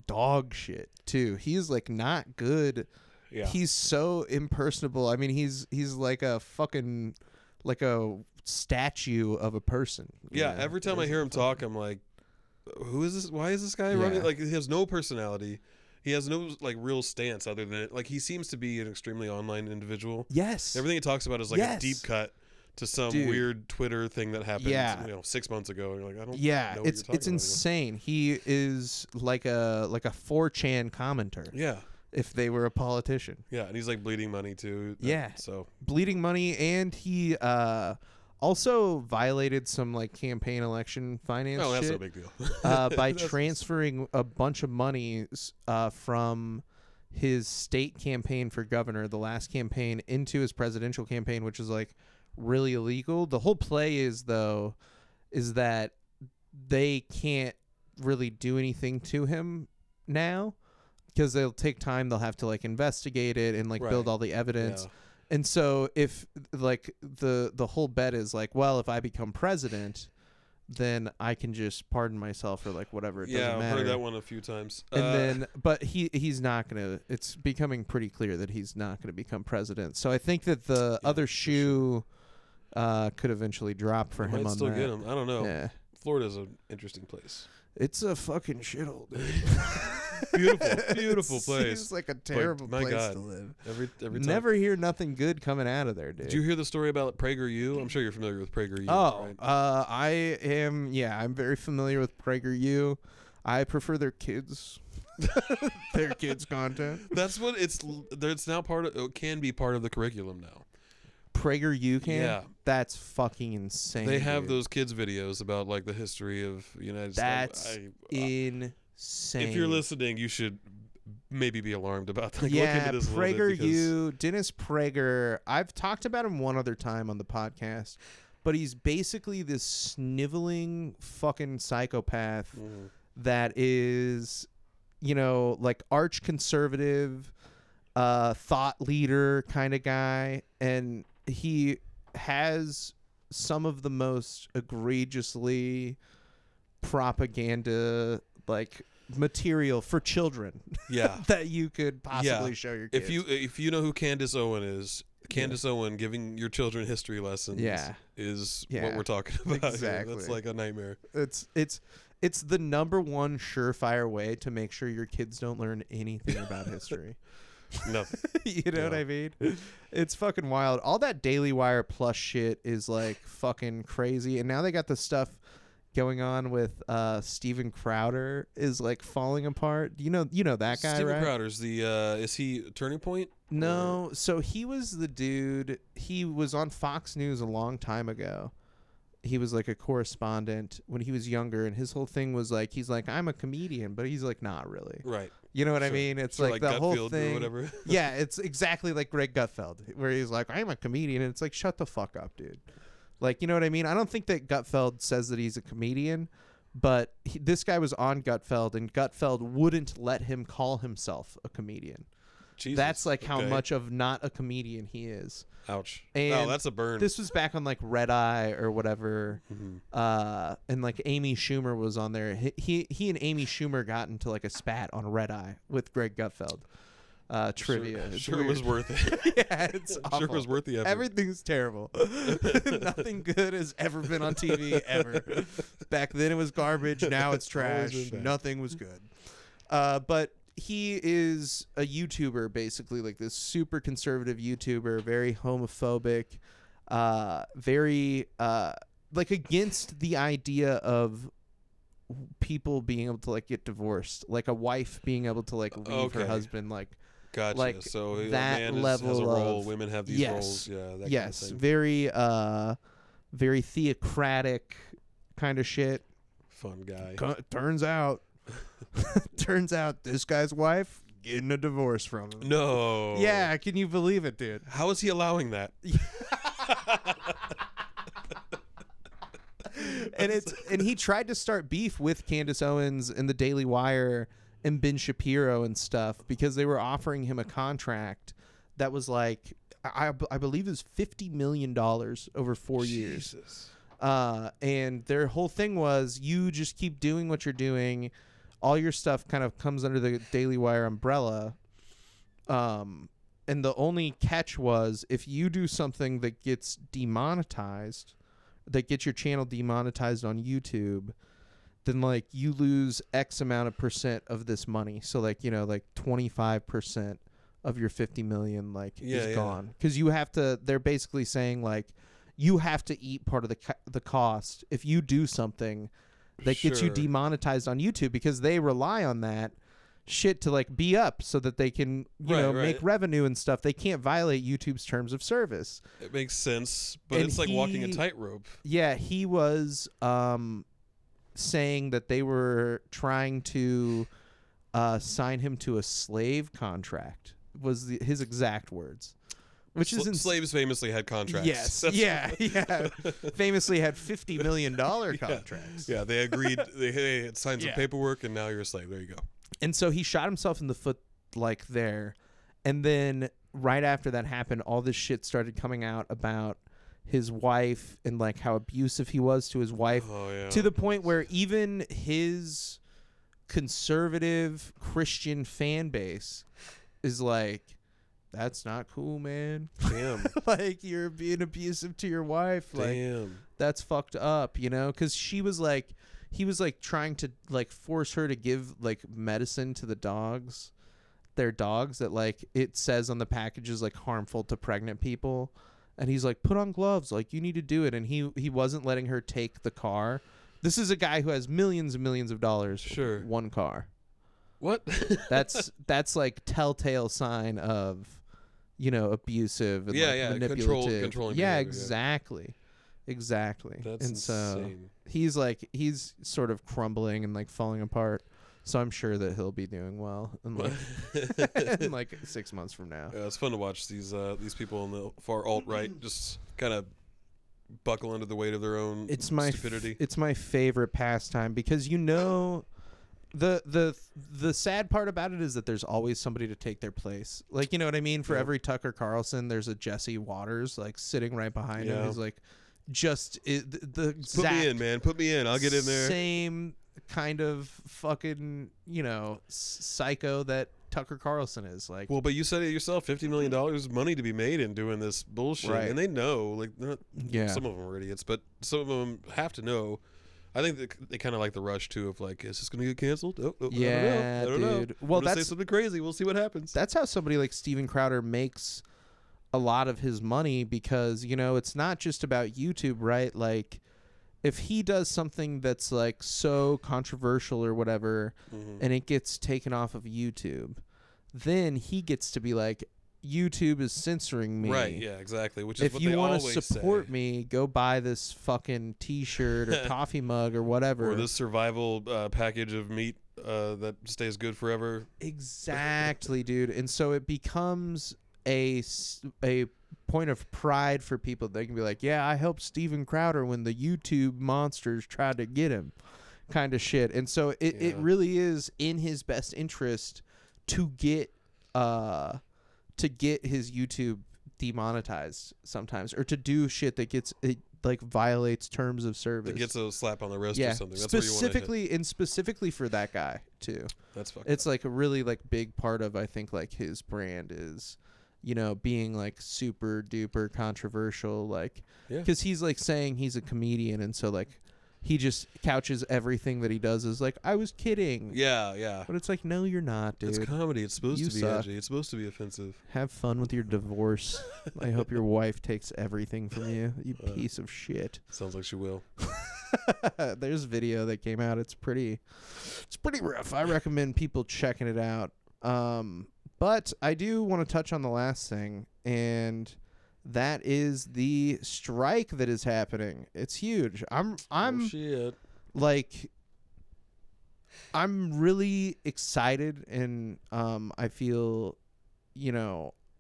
dog shit too. He's like not good. Yeah. He's so impersonable. I mean, he's like a fucking like a statue of a person. Yeah, every time I hear him talk, I'm like, who is this? Why is this guy running? Like, he has no personality. He has no like real stance other than like he seems to be an extremely online individual. Yes. Everything he talks about is like a deep cut to some weird Twitter thing that happened 6 months ago. And you're like, I don't know what it's insane. Anymore. He is like a 4chan commenter. Yeah. If they were a politician. Yeah, and he's like bleeding money too. So bleeding money, and he also violated some like campaign election finance. Oh, that's shit, no big deal. By transferring a bunch of money from his state campaign for governor, the last campaign, into his presidential campaign, which is like really illegal. The whole play is that they can't really do anything to him now. Because they'll take time, they'll have to like investigate it and like build all the evidence. Yeah. And so if like the whole bet is like, well, if I become president, then I can just pardon myself or like whatever. It doesn't matter. I've heard that one a few times. And then, but he's not gonna. It's becoming pretty clear that he's not gonna become president. So I think that the other shoe could eventually drop for him. Might on still that. get him. I don't know. Yeah. Florida's an interesting place. It's a fucking shithole, dude. Beautiful place. It's like a terrible place to live. Every time. Never hear nothing good coming out of there, dude. Did you hear the story about PragerU? I'm sure you're familiar with PragerU. Oh, right? I am. Yeah, I'm very familiar with PragerU. I prefer their kids. their kids' content. That's what it's now part of. It can be part of the curriculum now. PragerU can? Yeah. That's fucking insane. They have dude. those kids videos about like the history of United That's States. insane. If you're listening, you should maybe be alarmed about that. Yeah, look into this a little bit PragerU, Dennis Prager. I've talked about him one other time on the podcast, but he's basically this sniveling fucking psychopath that is, like arch conservative, thought leader kind of guy, and he has some of the most egregiously propaganda material for children that you could possibly show your kids. If you know who Candace Owen is, Candace Owen giving your children history lessons is what we're talking about. Exactly. That's like a nightmare. It's the number one surefire way to make sure your kids don't learn anything about history. Nothing. You know what I mean? It's fucking wild. All that Daily Wire Plus shit is like fucking crazy. And now they got the stuff going on with Steven Crowder is like falling apart. You know that guy, Steven right? Crowder's the is he Turning Point? No, so he was the dude. He was on Fox News a long time ago. He was like a correspondent when he was younger, and his whole thing was like, he's like, I'm a comedian, but he's like, not really. Right. You know what I mean? It's like the Gutfeld whole thing. or whatever. Yeah, it's exactly like Greg Gutfeld, where he's like, I'm a comedian, and it's like, shut the fuck up, dude. Like, you know what I mean? I don't think that Gutfeld says that he's a comedian, but this guy was on Gutfeld, and Gutfeld wouldn't let him call himself a comedian. Jesus. That's like how much of not a comedian he is. Ouch. And that's a burn. This was back on like Red Eye or whatever, and like Amy Schumer was on there. He and Amy Schumer got into like a spat on Red Eye with Greg Gutfeld. Trivia. Sure it was worth it. Yeah, it's awful. Sure it was worth the effort. Everything's terrible. Nothing good has ever been on TV ever. Back then it was garbage. Now it's trash. Nothing was good. But he is a YouTuber, basically, like this super conservative YouTuber, very homophobic, very like against the idea of people being able to like get divorced, like a wife being able to like leave her husband, like. Gotcha. Like so that man level has a role. of Women have these roles. Yeah. That yes. Kind of thing. Very theocratic kind of shit. Fun guy. Turns out this guy's wife getting a divorce from him. No. Yeah, can you believe it, dude? How is he allowing that? And he tried to start beef with Candace Owens and the Daily Wire and Ben Shapiro and stuff because they were offering him a contract that was like I believe it was $50 million over 4 years. And their whole thing was, you just keep doing what you're doing. All your stuff kind of comes under the Daily Wire umbrella. And the only catch was, if you do something that gets demonetized, that gets your channel demonetized on YouTube, then like you lose X amount of percent of this money. So like, like 25% of your 50 million like is gone. Cause you have to, they're basically saying like, you have to eat part of the cost if you do something that gets you demonetized on YouTube, because they rely on that shit to like be up so that they can, you know, make revenue and stuff. They can't violate YouTube's terms of service. It makes sense, but it's like walking a tightrope. Yeah, he was saying that they were trying to sign him to a slave contract, was his exact words. Which is slaves famously had contracts. Yes, yeah. Famously had $50 million contracts. Yeah, they agreed. They signed some paperwork, and now you're a slave. There you go. And so he shot himself in the foot like there, and then right after that happened, all this shit started coming out about his wife and like how abusive he was to his wife, to the point where even his conservative Christian fan base is like, that's not cool, man. Damn. Like, you're being abusive to your wife. Damn. Like, that's fucked up, you know? Because he was like trying to like force her to give like medicine to the dogs, their dogs, that like it says on the package is like harmful to pregnant people. And he's like, put on gloves, like you need to do it. And he wasn't letting her take the car. This is a guy who has millions and millions of dollars. Sure. One car. What? That's like telltale sign of, abusive and manipulative. Controlling yeah, behavior, exactly. That's and insane. So he's sort of crumbling and like falling apart. So I'm sure that he'll be doing well in in like 6 months from now. Yeah, it's fun to watch these people on the far alt-right just kind of buckle under the weight of their own stupidity. It's my favorite pastime because the sad part about it is that there's always somebody to take their place. Like, you know what I mean? For every Tucker Carlson, there's a Jesse Waters like sitting right behind him. He's like, the exact put me in, man. Put me in. I'll get in there. Same kind of fucking psycho that Tucker Carlson is like. Well, but you said it yourself. $50 million is money to be made in doing this bullshit, right. And they know. Like, some of them are idiots, but some of them have to know. I think they kind of like the rush too of like, is this going to get canceled? Oh, yeah, I don't know. Dude. Well, that's say something crazy. We'll see what happens. That's how somebody like Steven Crowder makes a lot of his money because it's not just about YouTube, right? Like, if he does something that's like so controversial or whatever, and it gets taken off of YouTube, then he gets to be like, YouTube is censoring me. Right, yeah, exactly. Which is if what you they want always to support say. me, go buy this fucking T-shirt or coffee mug or whatever. Or this survival package of meat that stays good forever. Exactly, dude. And so it becomes a point of pride for people. They can be like, yeah, I helped Steven Crowder when the YouTube monsters tried to get him, kind of shit. And so it really is in his best interest to get his YouTube demonetized sometimes, or to do shit that gets it like violates terms of service. It gets a slap on the wrist or something. That's specifically for that guy too. That's fucking. It's like a really like big part of, I think, like his brand is, being like super duper controversial, like because he's like saying he's a comedian, and so like he just couches everything that he does as like, I was kidding. Yeah. But it's like, no, you're not, dude. It's comedy. It's supposed You to be suck. edgy. It's supposed to be offensive. Have fun with your divorce. I hope your wife takes everything from you, you piece of shit. Sounds like she will. There's a video that came out. It's pretty rough. I recommend people checking it out. But I do want to touch on the last thing, and that is the strike that is happening. It's huge. I'm shit. Like, I'm really excited, and I feel,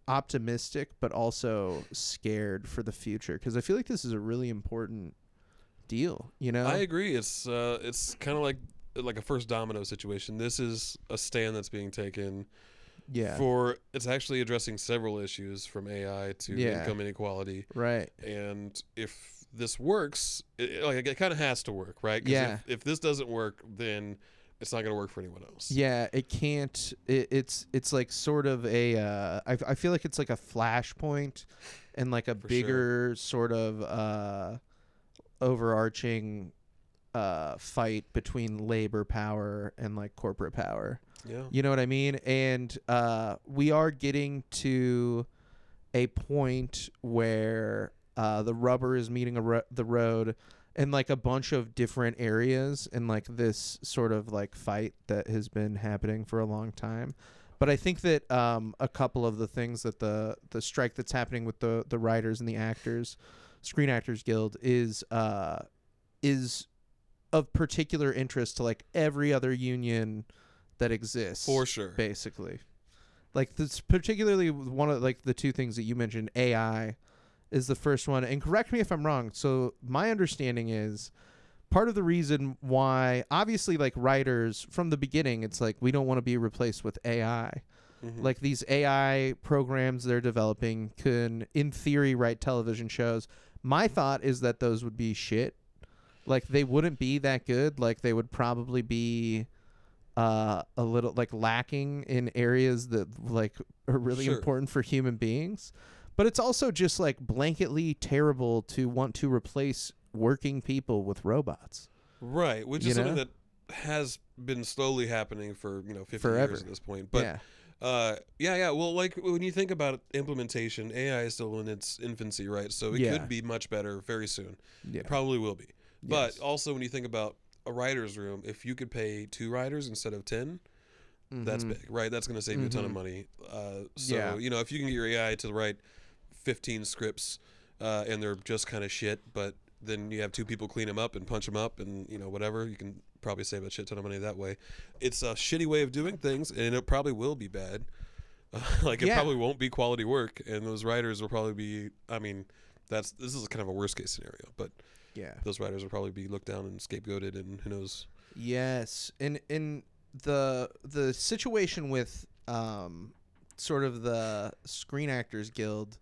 optimistic, but also scared for the future, because I feel like this is a really important deal. I agree. It's kind of like a first domino situation. This is a stand that's being taken. Yeah. It's actually addressing several issues, from AI to income inequality. Right. And if this works, it kind of has to work, right? 'Cause Yeah. If this doesn't work, then it's not going to work for anyone else. Yeah, it can't. It's like sort of a. I feel like it's like a flashpoint, and like a bigger sort of overarching fight between labor power and like corporate power. Yeah. You know what I mean? And we are getting to a point where the rubber is meeting the road in like a bunch of different areas in like this sort of like fight that has been happening for a long time. But I think that a couple of the things that the strike that's happening with the writers and the actors, Screen Actors Guild, is of particular interest to like every other union that exists, for sure. Basically, like this, particularly one of like the two things that you mentioned, AI is the first one, and correct me if I'm wrong. So my understanding is part of the reason why, obviously, like writers from the beginning, it's like we don't want to be replaced with AI. Mm-hmm. Like these AI programs they're developing can, in theory, write television shows. My thought is that those would be shit. Like they wouldn't be that good. Like they would probably be a little like lacking in areas that like are really important for human beings. But it's also just like blanketly terrible to want to replace working people with robots. Right, which is something that has been slowly happening for 50 years at this point. But well, like when you think about implementation, AI is still in its infancy, right? So it could be much better very soon. It probably will be. But also when you think about a writer's room, if you could pay 2 writers instead of 10, That's big, right? That's going to save you a ton of money. So you know, if you can get your AI to write 15 scripts and they're just kind of shit, but then you have 2 people clean them up and punch them up and, you know, whatever, you can probably save a shit ton of money that way. It's a shitty way of doing things, and it probably will be bad. Like, it probably won't be quality work, and those writers will probably be, I mean, this is kind of a worst case scenario, but those writers will probably be looked down and scapegoated, and who knows. Yes. And the situation with sort of the Screen Actors Guild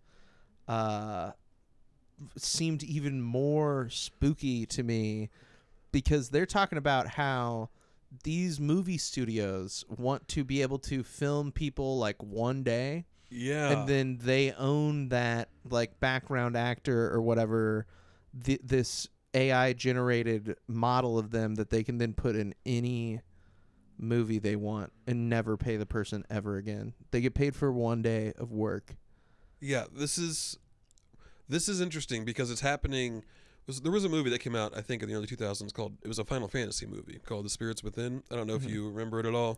seemed even more spooky to me, because they're talking about how these movie studios want to be able to film people like one day, and then they own that like background actor or whatever, this AI generated model of them that they can then put in any movie they want and never pay the person ever again. They get paid for one day of work. Yeah, this is interesting because it's happening. There was a movie that came out, I think, in the early 2000s called, it was a Final Fantasy movie called The Spirits Within. I don't know if you remember it at all.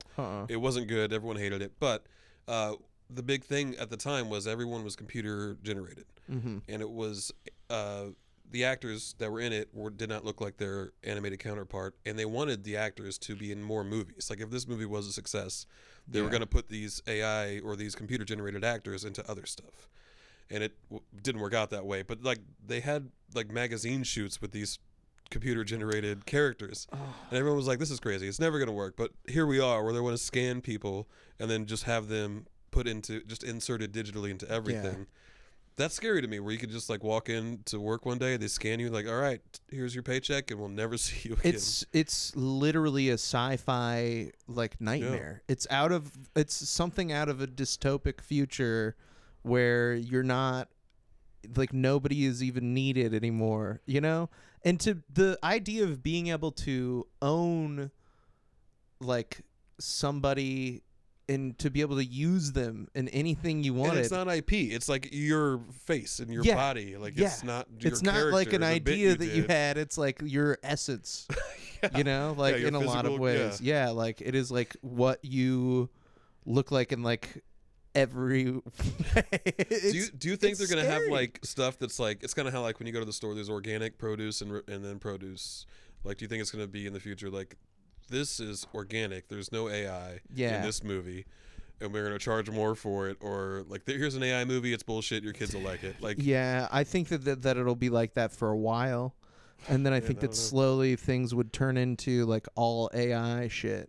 It wasn't good. Everyone hated it. But the big thing at the time was everyone was computer generated. And it was the actors that were in it did not look like their animated counterpart. And they wanted the actors to be in more movies. Like, if this movie was a success, they were going to put these AI or these computer generated actors into other stuff. And it didn't work out that way, but like they had like magazine shoots with these computer generated characters, and everyone was like, "This is crazy. It's never going to work." But here we are, where they want to scan people and then just have them just inserted digitally into everything. Yeah. That's scary to me. Where you could just like walk in to work one day, they scan you, like, "All right, here's your paycheck, and we'll never see you again." It's literally a sci-fi like nightmare. Yeah. It's something out of a dystopic future, where you're not, like, nobody is even needed anymore, you know? And to the idea of being able to own, like, somebody and to be able to use them in anything you wanted. And it's not IP. It's like your face and your body. Like, it's not your It's not like an idea that you had. It's like your essence, you know? Like, in a lot of ways. Yeah, like, it is, like, what you look like in, like, every way. Do you think they're gonna have like stuff that's like, it's kind of how like when you go to the store there's organic produce and then produce, like, do you think it's gonna be in the future like, this is organic, there's no AI in this movie, and we're gonna charge more for it, or like, here's an AI movie, it's bullshit, your kids will like it? Like, I think that it'll be like that for a while, and then I think that slowly things would turn into like all AI shit.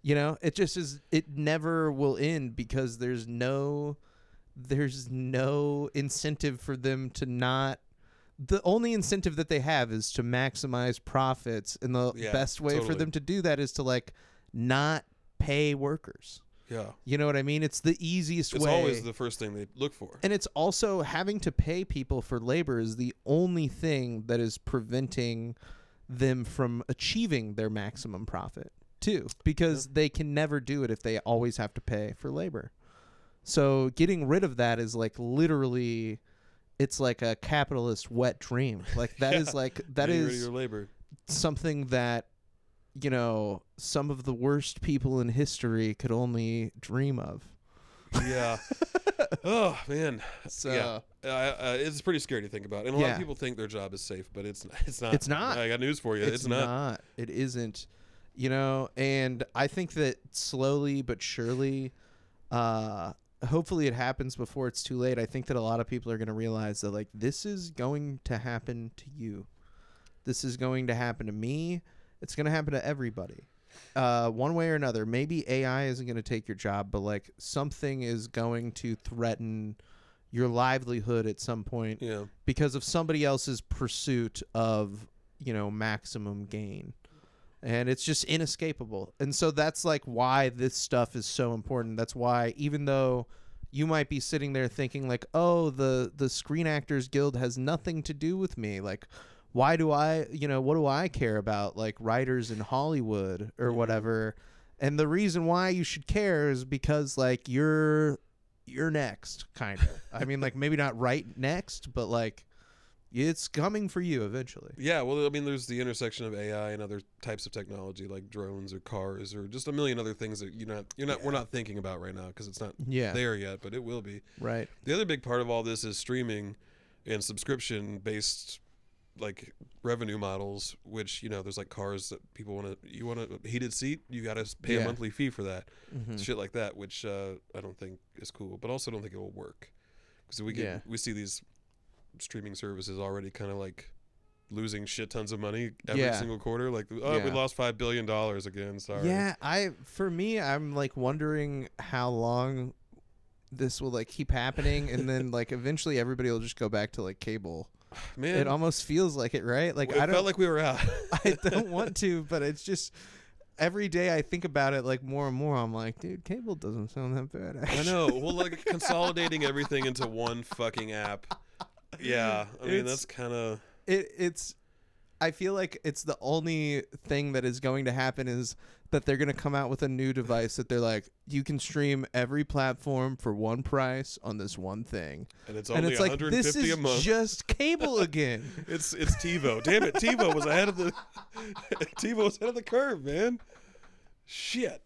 You know, it just is. It never will end, because there's no incentive for them to not. The only incentive that they have is to maximize profits, and the best way for them to do that is to like not pay workers. Yeah, you know what I mean? It's the easiest way. It's always the first thing they look for. And it's also having to pay people for labor is the only thing that is preventing them from achieving their maximum profit too, because they can never do it if they always have to pay for labor. So getting rid of that is like literally, it's like a capitalist wet dream. Like that is like, that getting is rid of your labor. Something that, you know, some of the worst people in history could only dream of. Yeah. Oh man. So it's pretty scary to think about, and a lot of people think their job is safe, but it's not. It's not. I got news for you. It's not. It isn't. You know, and I think that slowly but surely, hopefully it happens before it's too late. I think that a lot of people are going to realize that, like, this is going to happen to you. This is going to happen to me. It's going to happen to everybody. One way or another. Maybe AI isn't going to take your job, but, like, something is going to threaten your livelihood at some point because of somebody else's pursuit of, you know, maximum gain. And it's just inescapable. And so that's like why this stuff is so important. That's why, even though you might be sitting there thinking like, oh, the Screen Actors Guild has nothing to do with me. Like, why do I, you know, what do I care about like writers in Hollywood or whatever? And the reason why you should care is because like you're next, kind of. I mean, like, maybe not right next, but like it's coming for you eventually. Yeah, well, I mean, there's the intersection of AI and other types of technology like drones or cars or just a million other things that we're not thinking about right now because it's not there yet, but it will be. Right. The other big part of all this is streaming and subscription based like revenue models, which there's like cars that people you want a heated seat, you got to pay a monthly fee for that, shit like that, which I don't think is cool, but also don't think it will work because we see these streaming services already kind of like losing shit tons of money every single quarter, like we lost $5 billion again, sorry. I'm like wondering how long this will like keep happening and then like eventually everybody will just go back to like cable. Man, it almost feels like it, right? Like it felt like we were out. I don't want to, but it's just every day I think about it like more and more. I'm like, dude, cable doesn't sound that bad. Actually. I know. Well, like consolidating everything into one fucking app. Yeah, I mean that's kind of it's. I feel like it's the only thing that is going to happen is that they're going to come out with a new device that they're like, you can stream every platform for one price on this one thing. And it's only $150 like, this is a month. Just cable again. It's TiVo. Damn it, TiVo was ahead of the curve, man. Shit.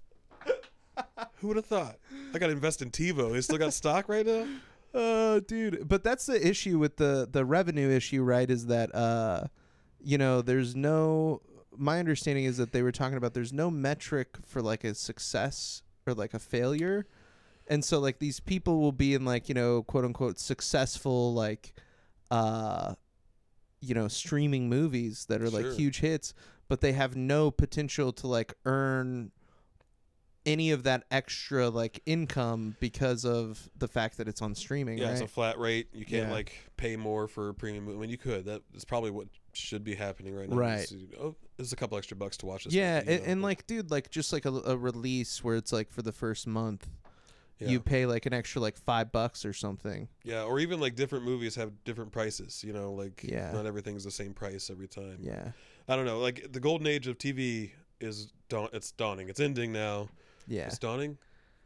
Who would have thought? I got to invest in TiVo. They still got stock right now? Dude, but that's the issue with the revenue issue, right? Is that there's no. My understanding is that they were talking about there's no metric for like a success or like a failure, and so like these people will be in like quote unquote successful like streaming movies that are like huge hits, but they have no potential to like earn any of that extra like income because of the fact that it's on streaming. Yeah, right? It's a flat rate. You can't like pay more for premium. I mean, you could. That is probably what should be happening right now. Right. There's a couple extra bucks to watch this. Yeah, and like, dude, like just like a release where it's like for the first month, you pay like an extra like $5 or something. Yeah, or even like different movies have different prices. Like not everything's the same price every time. Yeah. I don't know. Like the golden age of TV is it's dawning. It's ending now. Yeah. It's dawning?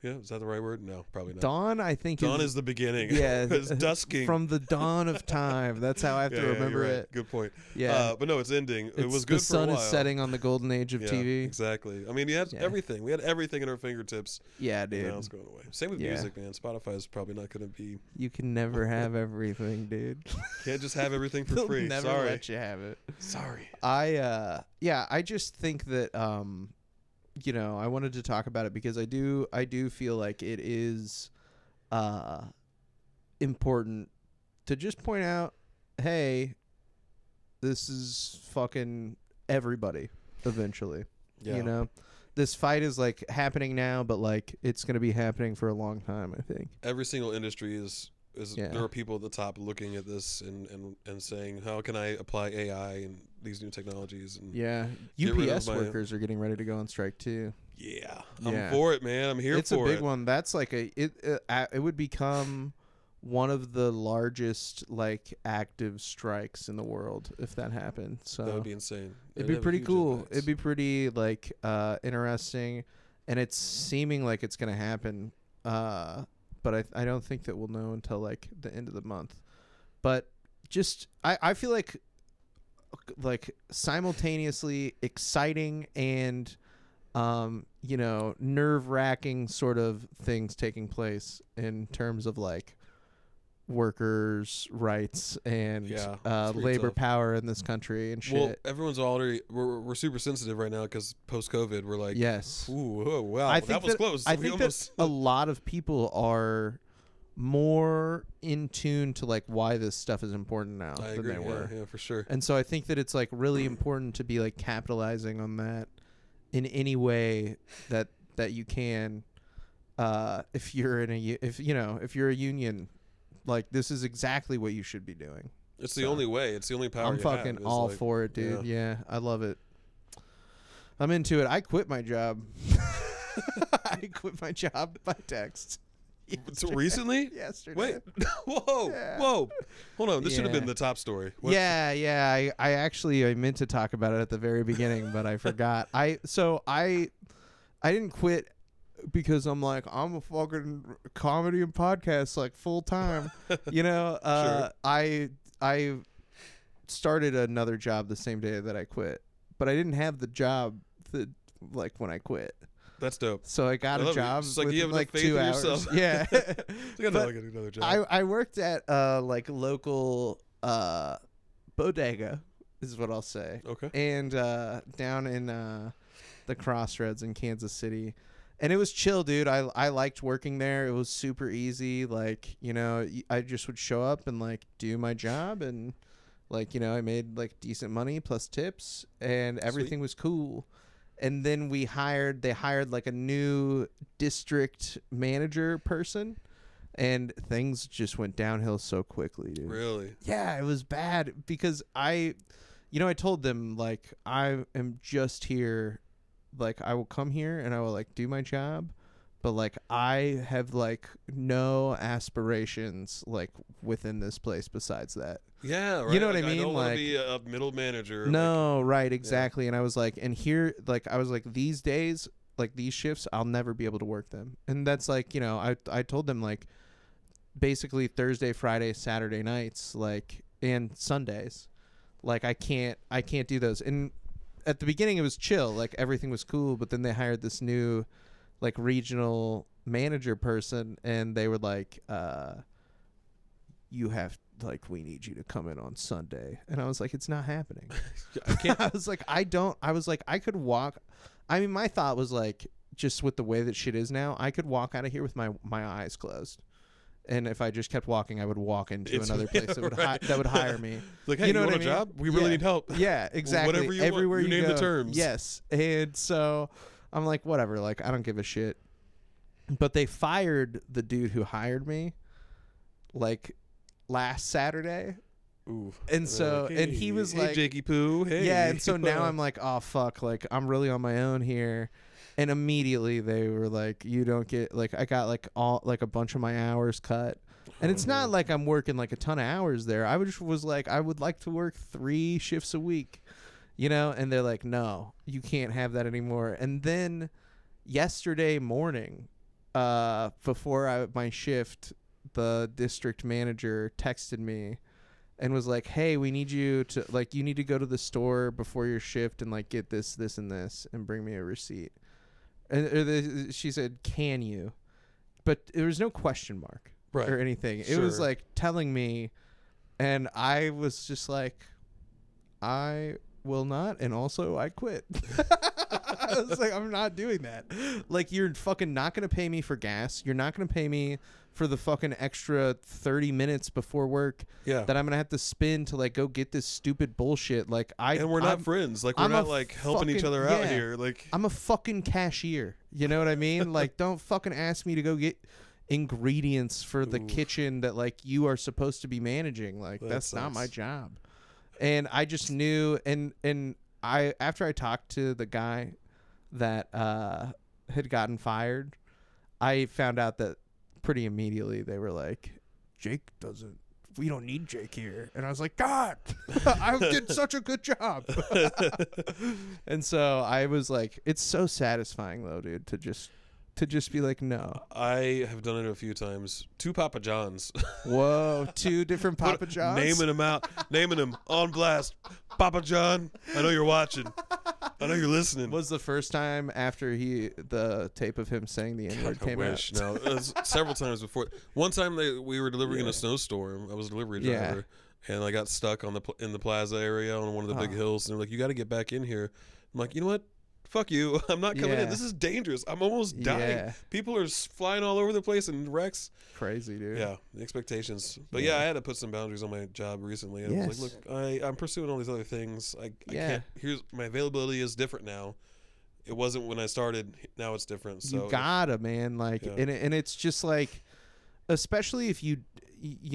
Yeah, is that the right word? No, probably not. Dawn, I think dawn is the beginning. Yeah. It's dusking. From the dawn of time. That's how I have to remember right. it. Good point. Yeah. But no, it's ending. It was good for a while. The sun is setting on the golden age of TV. Exactly. I mean, you had everything. We had everything at our fingertips. Yeah, dude. Now it's going away. Same with music, man. Spotify is probably not going to be. You can never have everything, dude. Can't just have everything for They'll free. Never Sorry. let you have it. Sorry. I just think that I wanted to talk about it because I do feel like it is important to just point out, hey, this is fucking everybody eventually. Yeah. This fight is like happening now, but like it's going to be happening for a long time, I think. Every single industry is there are people at the top looking at this and saying, how can I apply AI and these new technologies? And UPS workers are getting ready to go on strike too. Yeah. I'm for it, man. I'm here for it. It's a big one. That's like it would become one of the largest like active strikes in the world if that happened. So that would be insane. It'd be pretty cool. It'd be pretty like interesting, and it's seeming like it's gonna happen. But I don't think that we'll know until like the end of the month. But just I feel like simultaneously exciting and nerve-wracking sort of things taking place in terms of like workers' rights and labor power in this country and shit. Well, everyone's already we're super sensitive right now because post-COVID we're like, yes, ooh, oh, wow, that was close. I think that a lot of people are more in tune to like why this stuff is important now than they were. Yeah, for sure. And so I think that it's like really important to be like capitalizing on that in any way that you can. If you're if you're a union, like this is exactly what you should be doing. It's the only way. It's the only power. I'm fucking all for it, dude. Yeah, I love it. I'm into it. I quit my job. I quit my job by text. So recently? Yesterday. Wait. Whoa. Hold on. This should have been the top story. Yeah. I actually meant to talk about it at the very beginning, but I forgot. I didn't quit because I'm like, I'm a fucking comedy and podcast like full time. Sure. I started another job the same day that I quit, but I didn't have the job when I quit. That's dope. So I got a job you with have faith 2 in hours. yourself. Yeah. I gotta get another job. I worked at local bodega is what I'll say. Okay. And down in the Crossroads in Kansas City. And it was chill, dude. I liked working there. It was super easy. Like, you know, I just would show up and like do my job, and like, you know, I made like decent money plus tips, and everything was cool. And then they hired like a new district manager person, and things just went downhill so quickly, dude. Really? Yeah, it was bad because I told them like I am just here. Like, I will come here and I will like do my job, but like I have like no aspirations like within this place besides that. Yeah, right. You know what like, I mean? I don't want like, to be a middle manager. No, right, exactly. Yeah. And I was like, and here, like, I was like, these days, like these shifts, I'll never be able to work them. And that's like, you know, I told them like, basically Thursday, Friday, Saturday nights, like, and Sundays, like I can't do those. And at the beginning it was chill, like everything was cool, but then they hired this new like regional manager person, and they were like, you have, like, we need you to come in on Sunday. And I was like, it's not happening. I can't. I was like, I could walk. I mean, my thought was like, just with the way that shit is now, I could walk out of here with my eyes closed. And if I just kept walking, I would walk into another place that would that would hire me. Like, hey, you want a job? We really need help. Yeah, exactly. Whatever you Everywhere want, you name go. the terms. Yes. And so I'm like, whatever. Like, I don't give a shit. But they fired the dude who hired me, like, last Saturday. Ooh. And so, hey, and he was hey, like, Jakey Poo. Hey. yeah. And so now I'm like, oh, fuck. Like, I'm really on my own here. And immediately they were like, you don't get, like, I got like a bunch of my hours cut. And it's not like I'm working like a ton of hours there. I was like, I would like to work 3 shifts a week, you know? And they're like, no, you can't have that anymore. And then yesterday morning, before my shift, the district manager texted me and was like, hey, we need you to, like, you need to go to the store before your shift and like get this, this, and this, and bring me a receipt. And she said, can you? But there was no question mark. Right. Or anything. Sure. It was like telling me, and I was just like, I will not, and also I quit. I was like, I'm not doing that. Like, you're fucking not gonna pay me for gas. You're not gonna pay me for the fucking extra 30 minutes before work that I'm gonna have to spend to like go get this stupid bullshit. Like, and we're not friends. Like, we're not like helping each other out here. Like, I'm a fucking cashier. You know what I mean? Like, don't fucking ask me to go get ingredients for the kitchen that like you are supposed to be managing. Like, that's not my job. And I just knew, and I, after I talked to the guy that had gotten fired, I found out that pretty immediately they were like, we don't need Jake here. And I was like, God, I did such a good job. And so I was like, it's so satisfying though, dude, to just be like, no. I have done it a few times. 2 Papa Johns. Whoa, 2 different Papa Johns? Naming them out. Naming them on blast. Papa John, I know you're watching. I know you're listening. Was the first time after the tape of him saying the N-word came out? No, it was several times before. One time we were delivering in a snowstorm. I was a delivery driver. And I got stuck in the plaza area on one of the big hills. And they're like, you got to get back in here. I'm like, you know what? Fuck you. I'm not coming in. This is dangerous. I'm almost dying. People are flying all over the place in wrecks. Crazy, dude. Yeah, the expectations. But I had to put some boundaries on my job recently. And I was like, look, I'm pursuing all these other things. I can't. My availability is different now. It wasn't when I started. Now it's different. So you gotta, man. Like, and it's just like, especially if you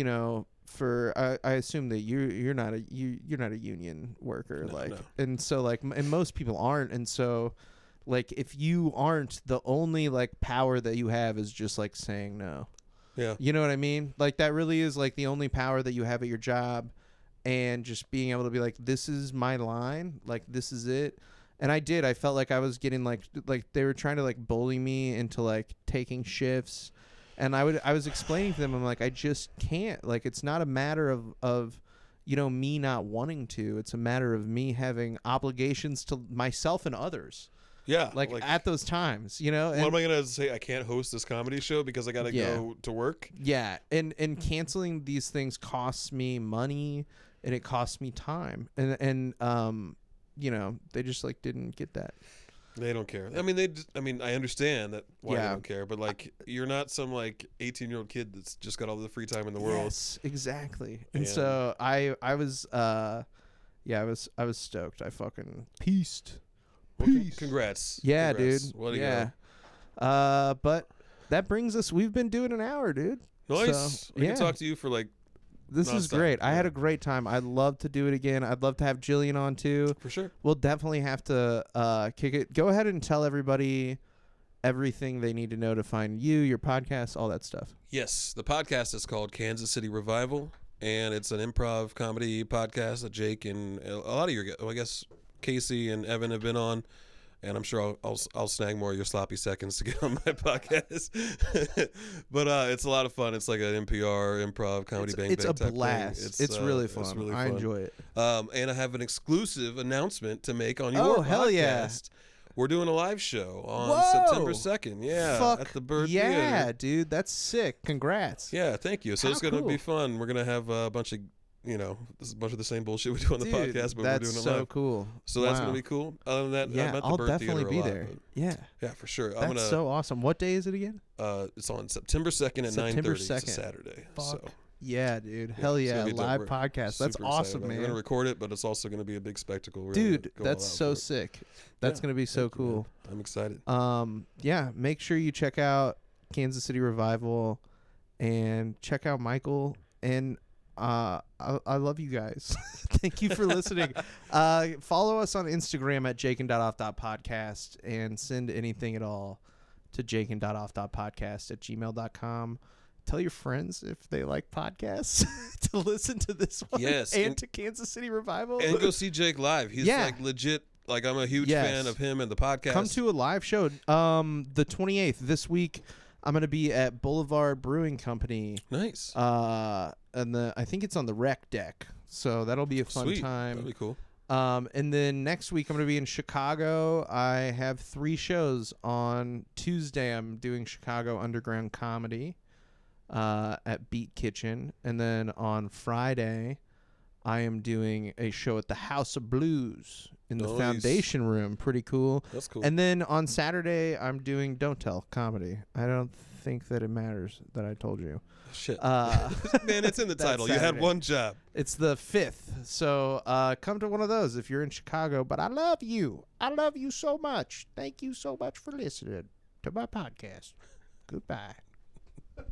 know, I assume that you're not a union worker, no. And so like, and most people aren't, and so like, if you aren't, the only like power that you have is just like saying no. Yeah, you know what I mean? Like, that really is like the only power that you have at your job, and just being able to be like, this is my line, like, this is it. And I felt like I was getting like they were trying to like bully me into like taking shifts. And I was explaining to them, I'm like, I just can't. Like, it's not a matter of me not wanting to. It's a matter of me having obligations to myself and others. Yeah. Like at those times, And, what am I going to say? I can't host this comedy show because I got to go to work? Yeah. And canceling these things costs me money and it costs me time. And they just like didn't get that. They don't care. I mean, I understand that why they don't care, but like, you're not some like 18-year-old kid that's just got all the free time in the world. Yes, exactly. And so I was stoked. I fucking peaced. Peace. Congrats. Yeah, Congrats. dude. What But that brings us. We've been doing an hour, dude. Nice. So, I can talk to you for like. This is nonstop. great. I had a great time. I'd love to do it again. I'd love to have Jillian on too. For sure. We'll definitely have to kick it. Go ahead and tell everybody everything they need to know to find you, your podcast, all that stuff. Yes, the podcast is called Kansas City Revival, and it's an improv comedy podcast that Jake and a lot of your, I guess Casey and Evan have been on. And I'm sure I'll snag more of your sloppy seconds to get on my podcast. But it's a lot of fun. It's like an NPR improv comedy bang it's bang a type blast. thing. It's really fun. It's really I fun. enjoy it. And I have an exclusive announcement to make on your podcast. Hell yeah. We're doing a live show on Whoa. September 2nd. Yeah, Fuck at the Bird yeah, Theater. Dude, that's sick. Congrats. Yeah, thank you. So How it's going to be cool. fun. We're going to have a bunch of, this is a bunch of the same bullshit we do on the podcast, but we're doing it that's so live. cool. So that's going to be cool. Other than that, I'm at the I'll Bird definitely Theater be a lot, there. but- Yeah, Yeah, for sure. that's so awesome. What day is it again? It's on September 2nd at September 9:30. It's a 2nd. Saturday. Fuck. So Yeah, dude. Hell it's yeah, gonna be dope. live We're podcast. That's super awesome, excited about it. man. We're gonna record it, but it's also gonna be a big spectacle. We're Dude, gonna go all that's out so for it. sick. That's Yeah, gonna be so thank you, man. cool. I'm excited. Yeah, make sure you check out Kansas City Revival and check out Michael. And I love you guys. Thank you for listening. Follow us on Instagram at jakeand.off.podcast and send anything at all to jakeand.off.podcast@gmail.com. Tell your friends if they like podcasts to listen to this one. Yes, and to Kansas City Revival. And go see Jake live. He's Yeah. like legit. Like, I'm a huge Yes. fan of him and the podcast. Come to a live show. The 28th this week. I'm gonna be at Boulevard Brewing Company. Nice. And I think it's on the rec deck, so that'll be a fun Sweet. time. That'll be cool. And then next week I'm gonna be in Chicago. I have 3 shows. On Tuesday I'm doing Chicago Underground Comedy at Beat Kitchen, and then on Friday I am doing a show at the House of Blues in the Nice. Foundation Room. Pretty cool. That's cool. And then on Saturday I'm doing Don't Tell Comedy. I don't think that it matters that I told you. Shit. Uh, Man, it's in the that's title. You had Saturday. one job. It's the 5th. So come to one of those if you're in Chicago. But I love you. I love you so much. Thank you so much for listening to my podcast. Goodbye.